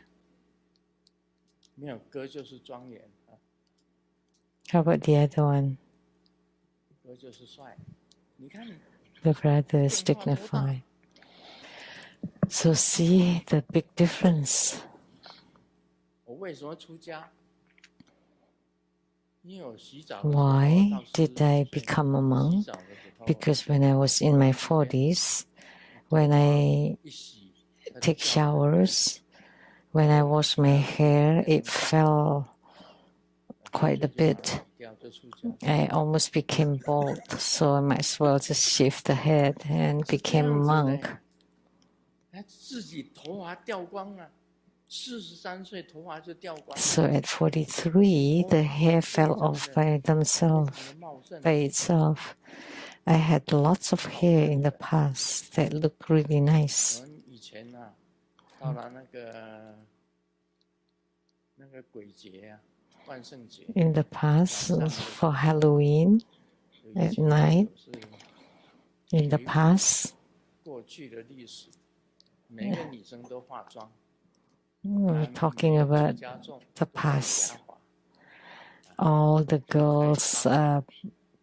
Speaker 2: 没有哥就是庄严啊，
Speaker 1: How about the other one?
Speaker 2: 哥就是帅。你看，
Speaker 1: The brother is
Speaker 2: 变化多大。
Speaker 1: dignified. So see the big difference.
Speaker 2: 我为什么出家？因为我洗澡的时候
Speaker 1: Why
Speaker 2: 到
Speaker 1: did
Speaker 2: 40
Speaker 1: I
Speaker 2: 岁
Speaker 1: become a
Speaker 2: 洗
Speaker 1: monk?
Speaker 2: 澡的时候
Speaker 1: Because when I was in my 40s, when I
Speaker 2: 一洗，它就
Speaker 1: take
Speaker 2: 掉下来
Speaker 1: showers, when I wash my hair, it fell quite a
Speaker 2: 就把它
Speaker 1: bit.
Speaker 2: 洗掉就出家。
Speaker 1: I almost became bald, so I might as well just shave the head and
Speaker 2: 是这
Speaker 1: became a
Speaker 2: 样子的
Speaker 1: monk.
Speaker 2: 他自己头发掉光了，43岁头发就掉光了，
Speaker 1: So at 43, the hair fell off by
Speaker 2: 非常
Speaker 1: themselves,
Speaker 2: 的茂盛。
Speaker 1: by itself. I had lots of hair in the past that looked really
Speaker 2: 我
Speaker 1: nice.
Speaker 2: 们以前啊，到了那个鬼节啊，万圣节，
Speaker 1: In the past, for Halloween
Speaker 2: 有以
Speaker 1: at
Speaker 2: 前
Speaker 1: night,
Speaker 2: 是
Speaker 1: in the past,
Speaker 2: 过去的历史，每个女生都化妆，
Speaker 1: we're talking about
Speaker 2: 加重
Speaker 1: the
Speaker 2: 都戴
Speaker 1: past.
Speaker 2: 假发，
Speaker 1: All the girls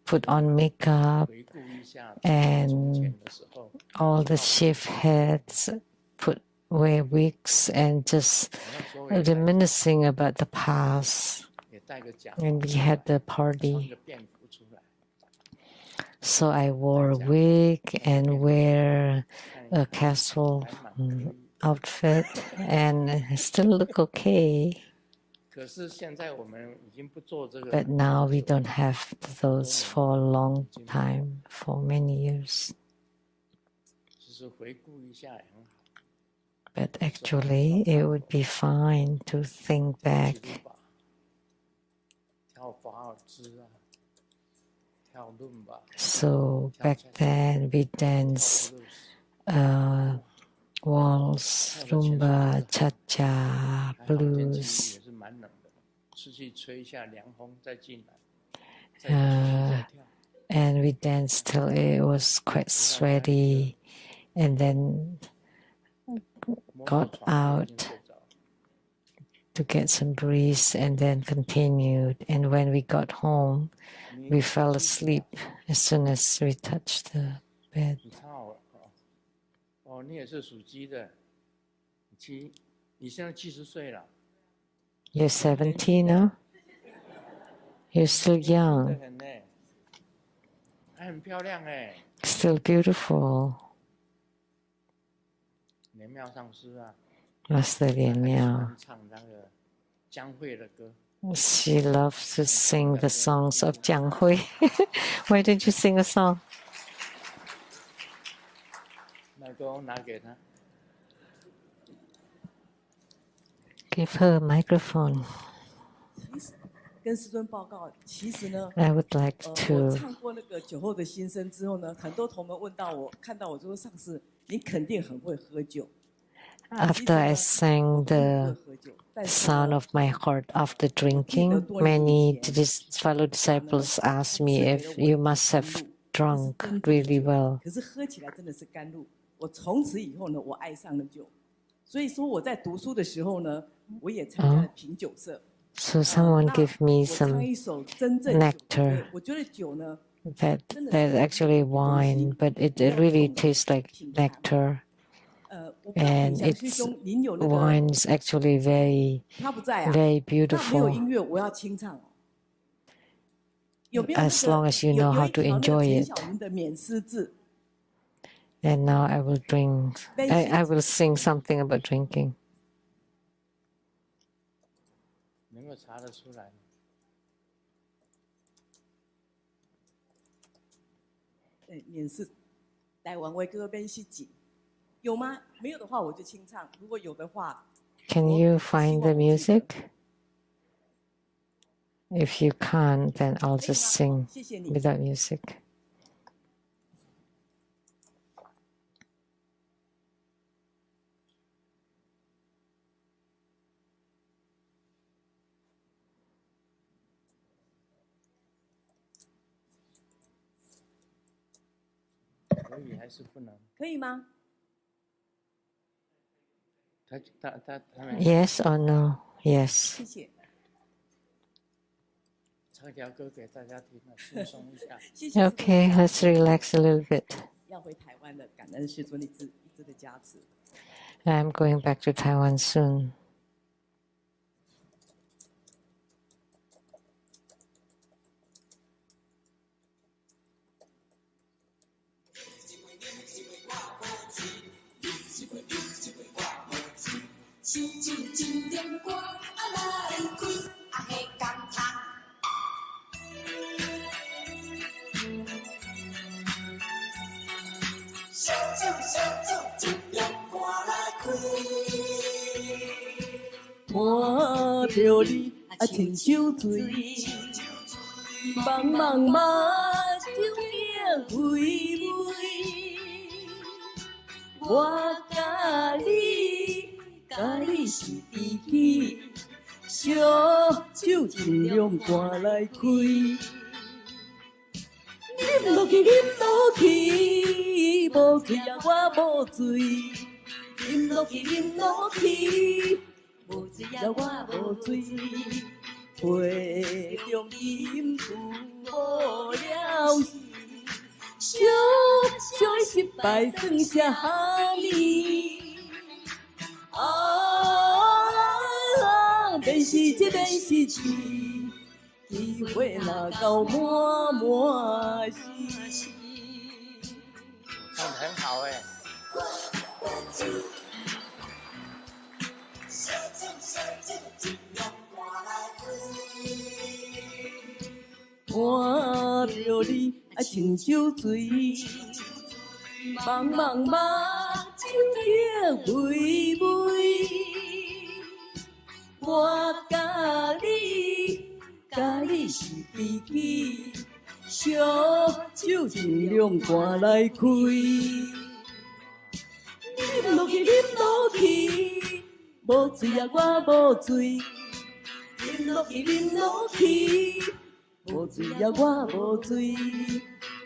Speaker 1: put on makeup,
Speaker 2: 回顾一下
Speaker 1: And
Speaker 2: 从前的时候，
Speaker 1: all the shaved heads wear wigs and just
Speaker 2: 我那时候也戴
Speaker 1: reminiscing about the past.
Speaker 2: 也戴个假
Speaker 1: And
Speaker 2: 发
Speaker 1: we had the
Speaker 2: 穿
Speaker 1: party.
Speaker 2: 个便服出来，
Speaker 1: So I wore a wig and wear a casual
Speaker 2: 还蛮可以。
Speaker 1: outfit and I still look okay.
Speaker 2: 可是现在我们已经不做这个
Speaker 1: But now we don't have those for a long time, for many years.
Speaker 2: 只是回顾一下也很好。
Speaker 1: But actually, it would be fine to think
Speaker 2: 跳
Speaker 1: back.
Speaker 2: 吉鲁巴，跳华尔兹啊，跳伦巴，
Speaker 1: So back then we
Speaker 2: 跳
Speaker 1: danced
Speaker 2: 布鲁斯，
Speaker 1: waltz, rumba, cha-cha,
Speaker 2: 还好天气
Speaker 1: blues.
Speaker 2: 也是蛮冷的，出去吹一下凉风再进来，再继续再跳。
Speaker 1: And we danced till it was quite sweaty and then
Speaker 2: 摸到
Speaker 1: got
Speaker 2: 床就已
Speaker 1: out
Speaker 2: 经睡着了。
Speaker 1: to get some breeze and then continued. And when we got home, we fell asleep as soon as we touched the bed.
Speaker 2: 你超好哦，你也是属鸡的，你现在70岁了，
Speaker 1: You're 70 now? You're still
Speaker 2: 年轻
Speaker 1: young,
Speaker 2: 得很呢，还很漂亮哎。
Speaker 1: still beautiful.
Speaker 2: 莲妙上师啊，
Speaker 1: Master
Speaker 2: 很喜
Speaker 1: Lian Miao.
Speaker 2: 欢唱那个江蕙的歌。
Speaker 1: She loves to sing the songs of Jiang Hui. Why don't you sing a song?
Speaker 2: 麦克风拿给他。
Speaker 1: Give her a microphone.
Speaker 3: 跟师尊报告，其实呢，
Speaker 1: I would like
Speaker 3: 我
Speaker 1: to
Speaker 3: 唱过那个酒后的心声之后呢，很多同门问到我，看到我就说上师，你肯定很会喝酒。
Speaker 1: After I sang
Speaker 3: 我真的
Speaker 1: the
Speaker 3: 不会喝酒，但是
Speaker 1: sound
Speaker 3: 呢
Speaker 1: of my heart after drinking, many fellow disciples asked me if you must have drunk really well.
Speaker 3: 可是喝起来真的是甘露。我从此以后呢，我爱上了酒。所以说我在读书的时候呢，我也参加了品酒社。
Speaker 1: So someone gave me
Speaker 3: 我唱
Speaker 1: some
Speaker 3: 一首真正酒
Speaker 1: nectar
Speaker 3: 我觉得酒呢，
Speaker 1: that's actually wine, but it really tastes like nectar. And its wine is actually very, very beautiful. As long as you know how to enjoy it. And now I will drink. I will sing something about drinking.
Speaker 2: 能够查得出来吗？
Speaker 3: 免试，台湾话叫做免试剂，有吗？没有的话我就清唱，如果有的话。
Speaker 1: Can you find the music? If you can't, then I'll just sing without music.
Speaker 2: 可以还是不能？
Speaker 3: 可以吗？
Speaker 1: Yes or no? Yes.
Speaker 3: 谢谢。
Speaker 2: 唱一条歌给大家听，轻松一下。
Speaker 1: Okay, let's relax a little bit.
Speaker 3: 要回台湾的，感恩师尊一直的加持。
Speaker 1: I'm going back to Taiwan soon.
Speaker 4: 手酒一点歌来开，迄感叹。小酒一点歌来开，
Speaker 3: 看着你亲像水，茫茫目睭镜微微，我甲你是知己，烧酒尽量赶来开，饮落去，无醉啊我无醉，饮落去，无醉啊我无醉，杯中饮酒无了时，小的失败算啥物？免是这免是一，机会若到满时。
Speaker 2: 唱得很好哎。
Speaker 3: 看着你亲像水，茫茫目睭镜微微，我甲你是知己，烧酒尽量赶来开，饮落去，无醉啊我无醉，饮落去，无醉啊我无醉，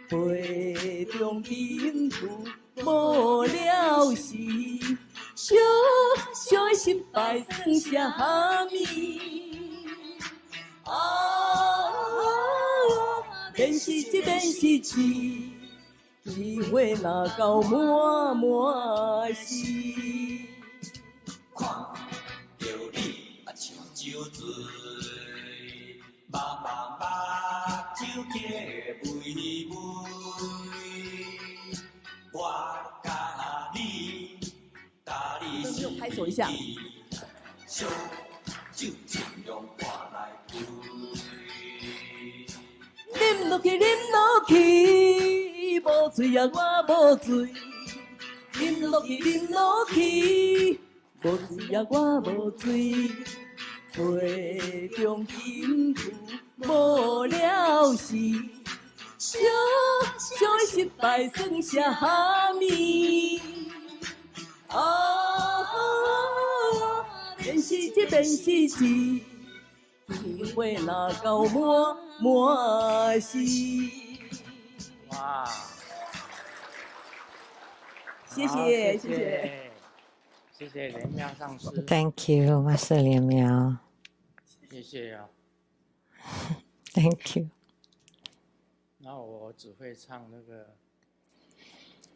Speaker 3: 杯中饮酒无了时，小的失败算啥物？免是这免是一，机会若到满时。
Speaker 4: 看着你像酒醉，茫茫目睭计微微，我甲你
Speaker 3: 拍手一下。
Speaker 4: 小酒尽量赶来开。
Speaker 3: 饮落去，无醉啊我无醉，饮落去，无醉啊我无醉，杯中饮酒无了时，小的失败算啥物？免是这免是一，机会若到满时。
Speaker 2: 哇！
Speaker 3: 谢谢谢谢。
Speaker 2: 谢谢莲妙上师。
Speaker 1: Thank you, Master Lian Miao.
Speaker 2: 谢谢啊。
Speaker 1: Thank you.
Speaker 2: 然后我只会唱那个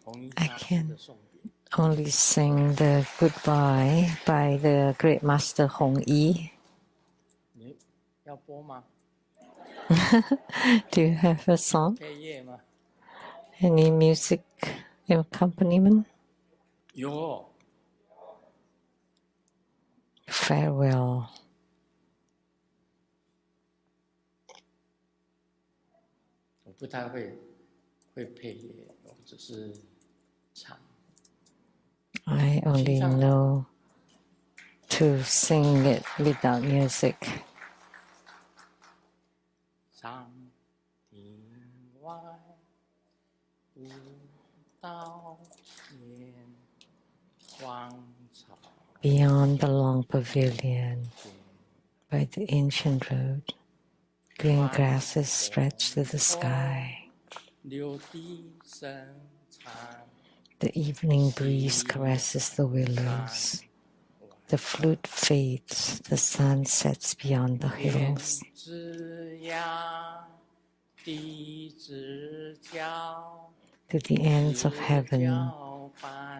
Speaker 2: 红衣大师的颂别。
Speaker 1: only sing the goodbye by the great master Hong Yi.
Speaker 2: 你要播吗？
Speaker 1: Do you have a song?
Speaker 2: 配乐吗？
Speaker 1: Any music accompaniment?
Speaker 2: 有。
Speaker 1: Farewell.
Speaker 2: 我不太会配乐，我只是唱。
Speaker 1: I only know to sing it without music.
Speaker 2: 长亭外，古道前，荒草
Speaker 1: Beyond the long pavilion, by the ancient road, green grasses stretch to the sky.
Speaker 2: 柳笛声残，
Speaker 1: The evening breeze caresses the willows. The flute fades, the sun sets beyond the hills.
Speaker 2: 枝桠地之角，
Speaker 1: To the ends of heaven,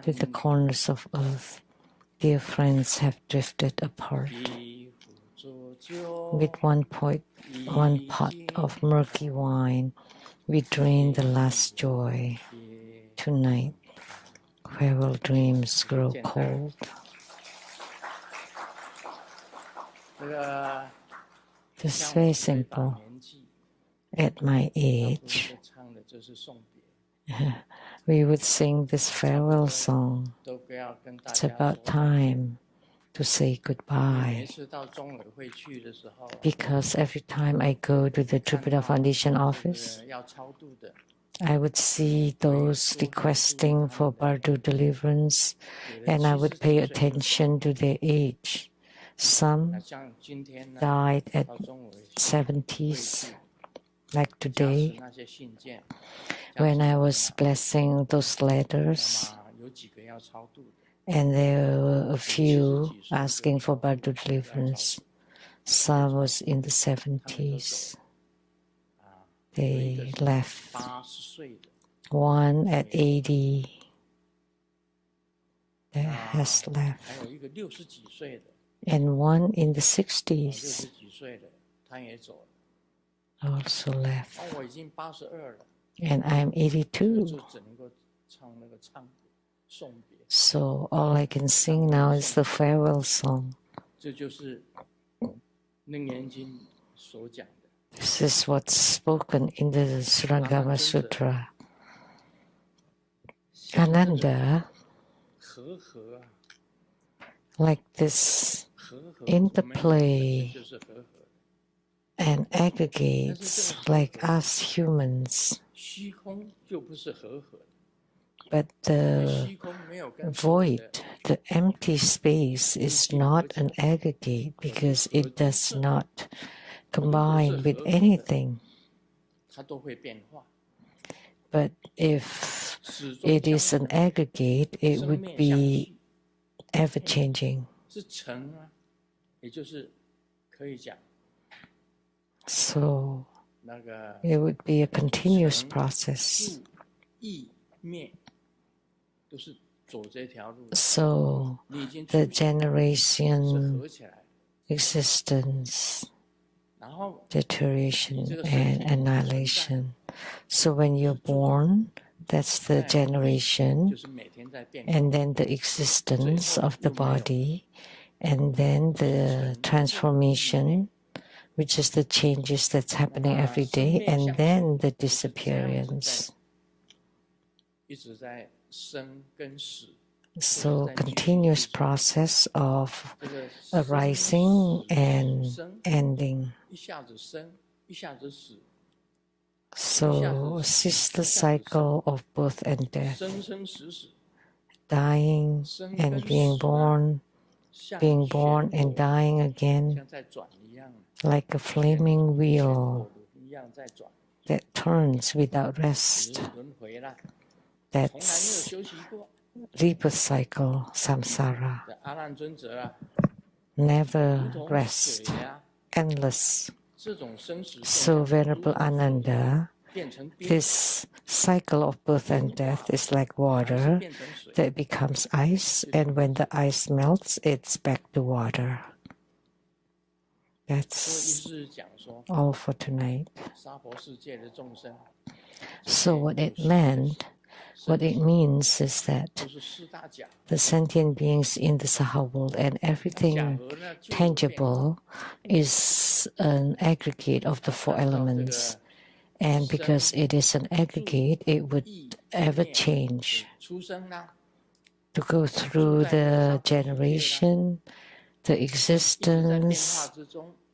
Speaker 1: to the corners of earth, dear friends have drifted apart. With one pot of murky wine, we drain the last joy. Tonight, farewell dreams grow cold.
Speaker 2: 这个
Speaker 1: It's
Speaker 2: 像
Speaker 1: very
Speaker 2: 我这把
Speaker 1: simple.
Speaker 2: 年纪，
Speaker 1: At my
Speaker 2: 大部
Speaker 1: age,
Speaker 2: 分都唱的就是送别，
Speaker 1: we would sing this farewell song.
Speaker 2: 都不要跟大
Speaker 1: It's
Speaker 2: 家
Speaker 1: about
Speaker 2: 说。
Speaker 1: time to say
Speaker 2: 每
Speaker 1: goodbye.
Speaker 2: 次到中委会去的时候，
Speaker 1: Because every time I go to the
Speaker 2: 看
Speaker 1: Jupiter
Speaker 2: 到
Speaker 1: Foundation
Speaker 2: 这
Speaker 1: office,
Speaker 2: 个要超度的，
Speaker 1: I would see those requesting for Bardo deliverance,
Speaker 2: 有的
Speaker 1: and I
Speaker 2: 70
Speaker 1: would
Speaker 2: 几
Speaker 1: pay
Speaker 2: 岁，
Speaker 1: attention to their age.
Speaker 2: 那
Speaker 1: Some
Speaker 2: 像今天呢，
Speaker 1: died at
Speaker 2: 到中委会
Speaker 1: 70s,
Speaker 2: 去，
Speaker 1: like
Speaker 2: 加持
Speaker 1: today.
Speaker 2: 那些信件，
Speaker 1: When
Speaker 2: 加
Speaker 1: I
Speaker 2: 持
Speaker 1: was blessing those
Speaker 2: 那
Speaker 1: letters,
Speaker 2: 么有几个要超度的，
Speaker 1: and there were a few asking for Bardo deliverance. Some was in the 70s.
Speaker 2: 啊，
Speaker 1: They left.
Speaker 2: 80岁的，
Speaker 1: One at 80 that
Speaker 2: 啊
Speaker 1: has left,
Speaker 2: 还有一个60几岁的，
Speaker 1: and one in the
Speaker 2: 60
Speaker 1: 60s
Speaker 2: 几岁的，他也走了。
Speaker 1: also left.
Speaker 2: 我已经82了，
Speaker 1: And I'm 82,
Speaker 2: 就只能够唱那个送别，
Speaker 1: so all I can sing now is the farewell song.
Speaker 2: 这就是楞严经所讲的。
Speaker 1: This is what's spoken in the Surangama Sutra. Ananda,
Speaker 2: 和合啊，
Speaker 1: like this
Speaker 2: 和合
Speaker 1: interplay
Speaker 2: 就是和合。
Speaker 1: and aggregates like us humans,
Speaker 2: 虚空就不是和合的，
Speaker 1: but
Speaker 2: 因为
Speaker 1: the
Speaker 2: 虚空没有跟
Speaker 1: void, the empty space, is not an aggregate because it does not combine with anything.
Speaker 2: 它都会变化。
Speaker 1: But if
Speaker 2: 始终
Speaker 1: it is
Speaker 2: 相
Speaker 1: an aggregate, it
Speaker 2: 生
Speaker 1: would
Speaker 2: 灭相
Speaker 1: be
Speaker 2: 续
Speaker 1: ever changing.
Speaker 2: 是成啊，也就是可以讲
Speaker 1: So
Speaker 2: 那个
Speaker 1: it would be a continuous
Speaker 2: 成
Speaker 1: process.
Speaker 2: 住意灭都是走这条路。
Speaker 1: So
Speaker 2: 你已经
Speaker 1: the
Speaker 2: 出现是
Speaker 1: generation,
Speaker 2: 合起来，
Speaker 1: existence,
Speaker 2: 然后
Speaker 1: deterioration, and annihilation. So when you're born, that's the generation,
Speaker 2: 就是每天在变化。
Speaker 1: and then the existence of the body, and then the transformation, which is the changes that's happening every day, and then the disappearance.
Speaker 2: 一直在生跟死，
Speaker 1: So continuous process of
Speaker 2: 这个
Speaker 1: arising and
Speaker 2: 生
Speaker 1: ending.
Speaker 2: 一下子生，一下子死，
Speaker 1: So this is the cycle of birth and death,
Speaker 2: 生生死死，
Speaker 1: dying and being born,
Speaker 2: 像
Speaker 1: being born and dying again,
Speaker 2: 像在转一样，
Speaker 1: like a flaming
Speaker 2: 火
Speaker 1: wheel
Speaker 2: 炉一样在转，
Speaker 1: that turns without
Speaker 2: 只
Speaker 1: rest.
Speaker 2: 是轮回啦，从来没有
Speaker 1: That's
Speaker 2: 休息过。
Speaker 1: rebirth cycle, samsara,
Speaker 2: 这阿难尊者啊，
Speaker 1: never
Speaker 2: 如同
Speaker 1: rest,
Speaker 2: 水啊，
Speaker 1: endless.
Speaker 2: 这种生死
Speaker 1: So Venerable Ananda, this cycle of birth and death is like water that becomes ice, and when the ice melts, it's back to water. That's all for tonight. So what it means is that the sentient beings in the Saha world and everything tangible is an aggregate of the four elements. And because it is an aggregate, it would ever change. To go through the generation, the existence,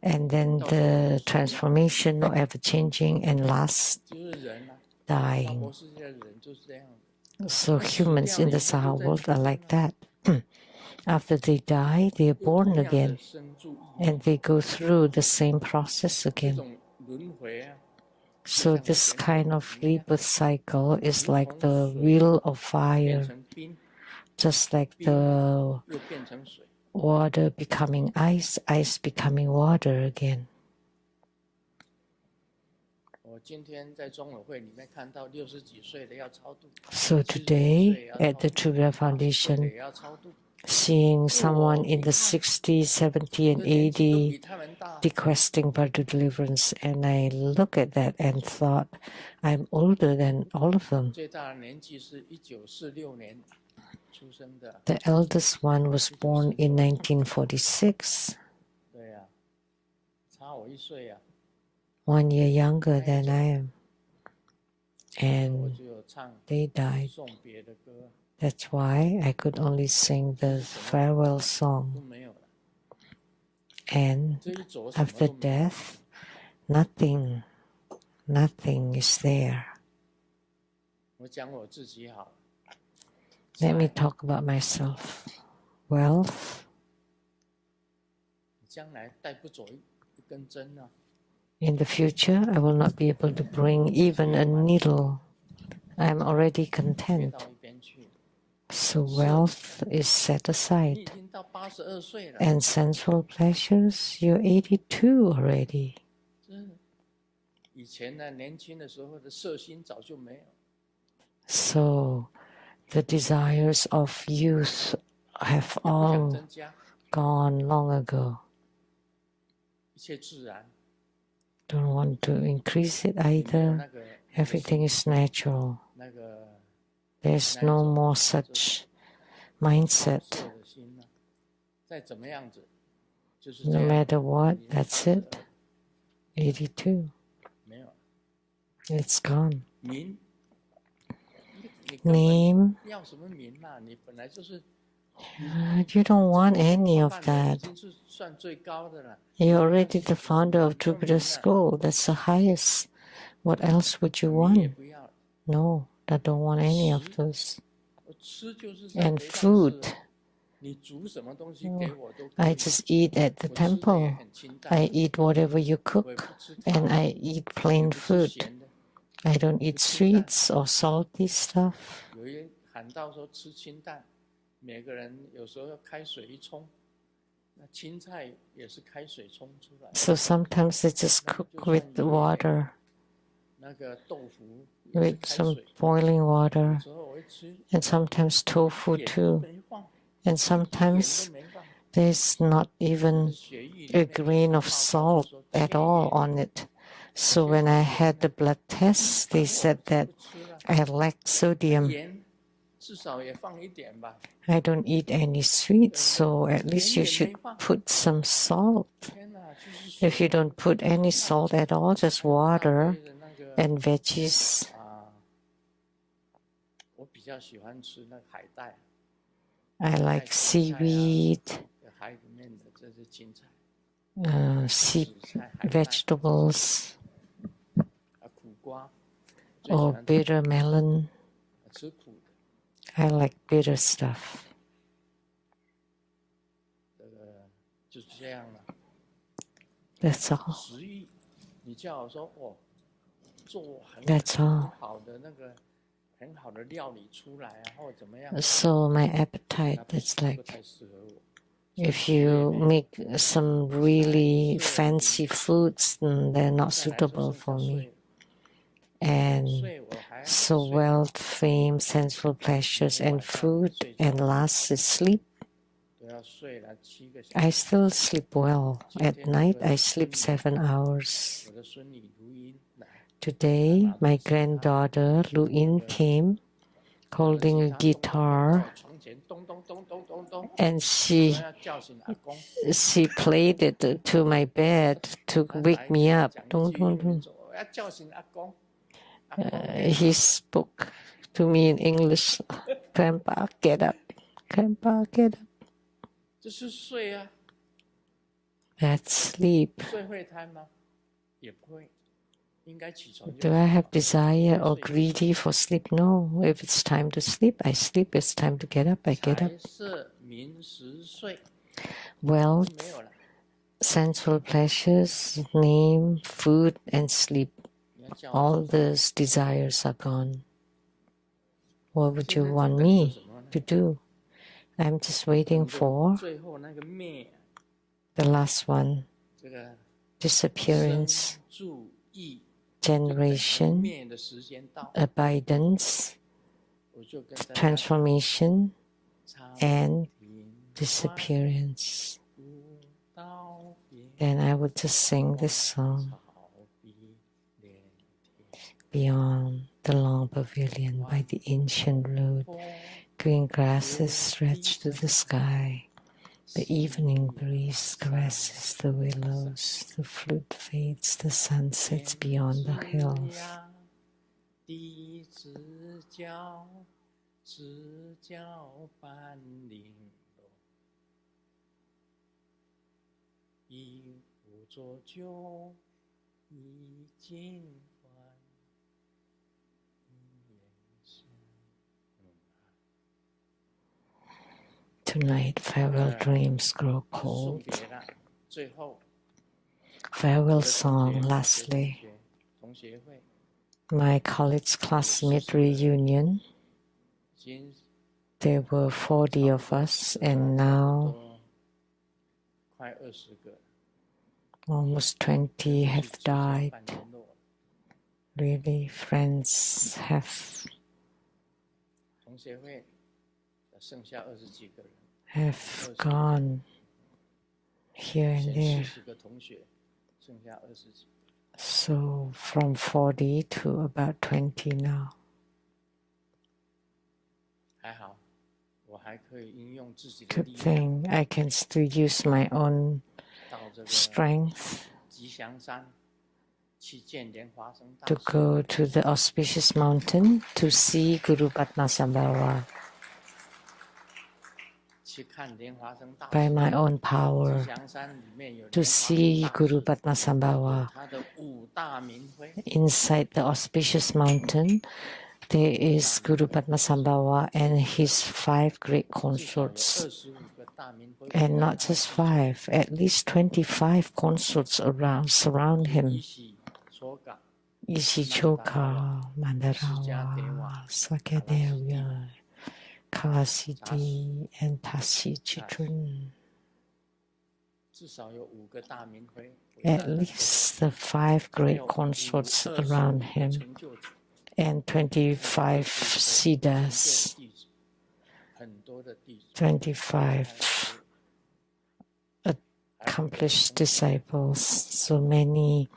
Speaker 1: and then the transformation, or ever changing, and last dying. So humans in the Saha world are like that. After they die, they are born again, and they go through the same process again. So this kind of rebirth cycle is like the wheel of fire, just like the water becoming ice, ice becoming water again. So today at the Trubia Foundation, seeing someone in the 60, 70 and 80 requesting Bardo deliverance, and I look at that and thought, I'm older than all of them. The eldest one was born in 1946, 1 year younger than I am, and they died. That's why I could only sing the farewell song. And after death, nothing is there. Let me talk about myself. Wealth. In the future, I will not be able to bring even a needle. I am already content. So wealth is set aside. And sensual pleasures, you're 82 already. So the desires of youth have all gone long ago. Don't want to increase it either. Everything is natural. There's no more such mindset. No matter what, that's it. 82. It's gone. Name. You don't want any of that. You're already the founder of Jupiter School. That's the highest. What else would you want? No, I don't want any of those. And food. I just eat at the temple. I eat whatever you cook, and I eat plain food. I don't eat sweets or salty stuff. So sometimes I just cook with the water, with some boiling water, and sometimes tofu too. And sometimes there's not even a grain of salt at all on it. So when I had the blood test, they said that I lack sodium. I don't eat any sweets, so at least you should put some salt. If you don't put any salt at all, just water and veggies. I like seaweed, vegetables, or bitter melon. I like bitter stuff. That's all. That's all. So my appetite is like, if you make some really fancy foods, then they're not suitable for me. and
Speaker 2: 睡我还
Speaker 1: so
Speaker 2: 睡
Speaker 1: wealth, fame, sensual pleasures, and food, and last is sleep.
Speaker 2: 都要睡了7个小
Speaker 1: I
Speaker 2: 时。
Speaker 1: still sleep well. At night, I sleep 7 hours.
Speaker 2: 我的孙女卢英来，
Speaker 1: Today, my granddaughter Lu In came
Speaker 2: 拿着
Speaker 1: holding a
Speaker 2: 吉他咚咚咚到
Speaker 1: guitar,
Speaker 2: 我床前咚咚咚咚咚咚，
Speaker 1: and
Speaker 2: 说要叫醒阿公。
Speaker 1: she played it to my bed to
Speaker 2: 他
Speaker 1: wake
Speaker 2: 台
Speaker 1: me
Speaker 2: 语
Speaker 1: up.
Speaker 2: 讲一
Speaker 1: Dong,
Speaker 2: 句
Speaker 1: dong,
Speaker 2: 英文
Speaker 1: dong.
Speaker 2: 说我要叫醒阿公。阿公
Speaker 1: He spoke to me in English. Grandpa, get up. Grandpa, get up.
Speaker 2: 这是睡啊，
Speaker 1: That's sleep.
Speaker 2: 睡会贪吗？也不会，应该起床就
Speaker 1: Do I have desire or greedy for sleep? No. If it's time to sleep, I sleep. It's time to get up, I get up.
Speaker 2: 财色名食睡
Speaker 1: Wealth,
Speaker 2: 没有了，
Speaker 1: sensual pleasures, name, food, and sleep.
Speaker 2: 你要叫
Speaker 1: All
Speaker 2: 我
Speaker 1: those desires are gone. What would
Speaker 2: 现
Speaker 1: you
Speaker 2: 在
Speaker 1: want
Speaker 2: 等着
Speaker 1: me
Speaker 2: 什么呢？
Speaker 1: to do? I'm just waiting
Speaker 2: 等着
Speaker 1: for
Speaker 2: 最后那个灭，
Speaker 1: the last one,
Speaker 2: 这个
Speaker 1: disappearance,
Speaker 2: 生住意，就等着
Speaker 1: generation,
Speaker 2: 灭的时间到，
Speaker 1: abundance,
Speaker 2: 我就跟大家
Speaker 1: transformation,
Speaker 2: 唱
Speaker 1: and
Speaker 2: 平
Speaker 1: disappearance.
Speaker 2: 不道别，
Speaker 1: Then I would just sing this song,
Speaker 2: 草碧连天，
Speaker 1: Beyond the long pavilion by the ancient road,
Speaker 2: 风
Speaker 1: green grasses stretch to the sky. The evening breeze caresses the willows. The flute fades, the sun sets beyond the hills.
Speaker 2: 地之角，赤脚半零落，一壶浊酒一尽欢，一言香。
Speaker 1: Tonight, farewell dreams grow
Speaker 2: 送
Speaker 1: cold.
Speaker 2: 别了，最后
Speaker 1: Farewell
Speaker 2: 我的
Speaker 1: song,
Speaker 2: 同学
Speaker 1: lastly.
Speaker 2: 同学会
Speaker 1: My college classmate reunion.
Speaker 2: 今
Speaker 1: There were 40 of us, and now
Speaker 2: 都快20个了，
Speaker 1: almost 20 have
Speaker 2: 至少
Speaker 1: died.
Speaker 2: 半年落了。
Speaker 1: Really, friends have
Speaker 2: 同学会剩下20几个人，
Speaker 1: have gone here and
Speaker 2: 前
Speaker 1: there.
Speaker 2: 40个同学，剩下20几个。
Speaker 1: So from 40 to about 20 now.
Speaker 2: 还好，我还可以应用自己的
Speaker 1: Good
Speaker 2: 力量
Speaker 1: thing I can still use my own
Speaker 2: 到这个
Speaker 1: strength
Speaker 2: 吉祥山去见莲花生大
Speaker 1: to
Speaker 2: 师，
Speaker 1: go to the auspicious mountain to see Guru Padmasambhava
Speaker 2: 去看莲花生大
Speaker 1: by
Speaker 2: 师。
Speaker 1: my own
Speaker 2: 吉
Speaker 1: power
Speaker 2: 祥山里面有
Speaker 1: to
Speaker 2: 莲花生
Speaker 1: see
Speaker 2: 大
Speaker 1: Guru
Speaker 2: 师，
Speaker 1: Padmasambhava.
Speaker 2: 他的5大明辉，
Speaker 1: Inside the auspicious mountain, there is Guru Padmasambhava and his 5 great
Speaker 2: 至少有
Speaker 1: consorts.
Speaker 2: 25个大明辉，
Speaker 1: And not just 5, at least 25 consorts surround
Speaker 2: 一
Speaker 1: him.
Speaker 2: 起所感。
Speaker 1: Ishichoka, Mandarawa, Sakadevya, Kalasiti, and Tasi Chitran.
Speaker 2: 至少有5个大明辉，
Speaker 1: At least the 5 great consorts around him
Speaker 2: 成就者，
Speaker 1: and 25 Siddhas,
Speaker 2: 弟子，很多的弟子，
Speaker 1: 25 accomplished disciples, so many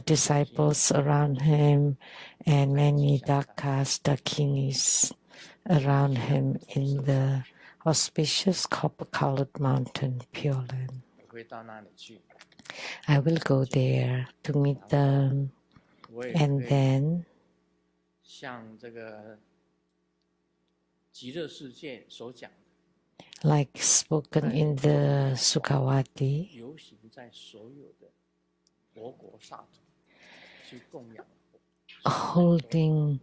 Speaker 1: disciples around him and many dakas, dakinis around him in the auspicious copper-colored mountain, Pure Land.
Speaker 2: 我会到那里去，
Speaker 1: I will go there to meet them
Speaker 2: 我也
Speaker 1: and
Speaker 2: 会
Speaker 1: then
Speaker 2: 像这个极乐世界所讲的，
Speaker 1: like spoken in the Sukhavati,
Speaker 2: 游行在所有的佛国刹土，去供养
Speaker 1: holding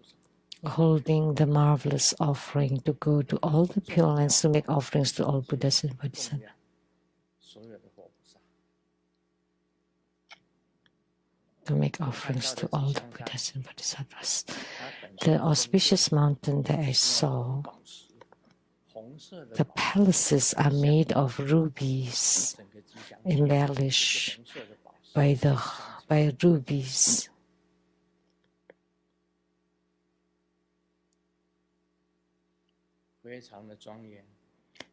Speaker 1: the marvelous offering to go to all the Pure Lands to make offerings to all Buddhas and
Speaker 2: 供
Speaker 1: Bodhisattvas.
Speaker 2: 养所有的佛菩萨。
Speaker 1: To make offerings to all the Buddhas and Bodhisattvas.
Speaker 2: 它本身
Speaker 1: The auspicious mountain that I saw,
Speaker 2: 宝石，红色的
Speaker 1: the
Speaker 2: 宝石
Speaker 1: palaces are made of rubies,
Speaker 2: 整个吉祥
Speaker 1: embellished
Speaker 2: 红色的宝石
Speaker 1: by rubies.
Speaker 2: 非常的庄严，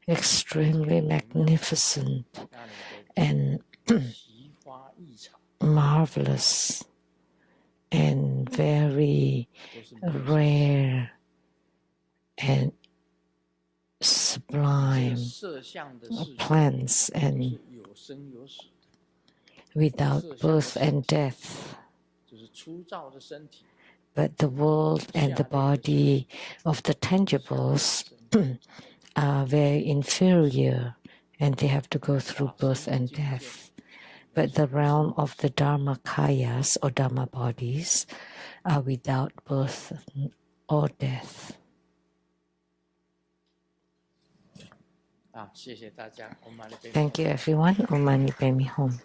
Speaker 1: extremely magnificent
Speaker 2: 那你
Speaker 1: and
Speaker 2: 的奇花异草
Speaker 1: marvelous and very
Speaker 2: 都是没有生
Speaker 1: rare and
Speaker 2: 这
Speaker 1: sublime
Speaker 2: 个色相的世界
Speaker 1: plants
Speaker 2: 都
Speaker 1: and
Speaker 2: 是有生有死的，
Speaker 1: without birth and death.
Speaker 2: 就是粗糙的身体，
Speaker 1: But the world and the body of the tangibles are very inferior and they have to go through birth and death. But the realm of the Dharmakayas or Dharma bodies are without birth or death.
Speaker 2: 啊，谢谢大家，我们
Speaker 1: Thank you everyone. Om Mani Padme Hum.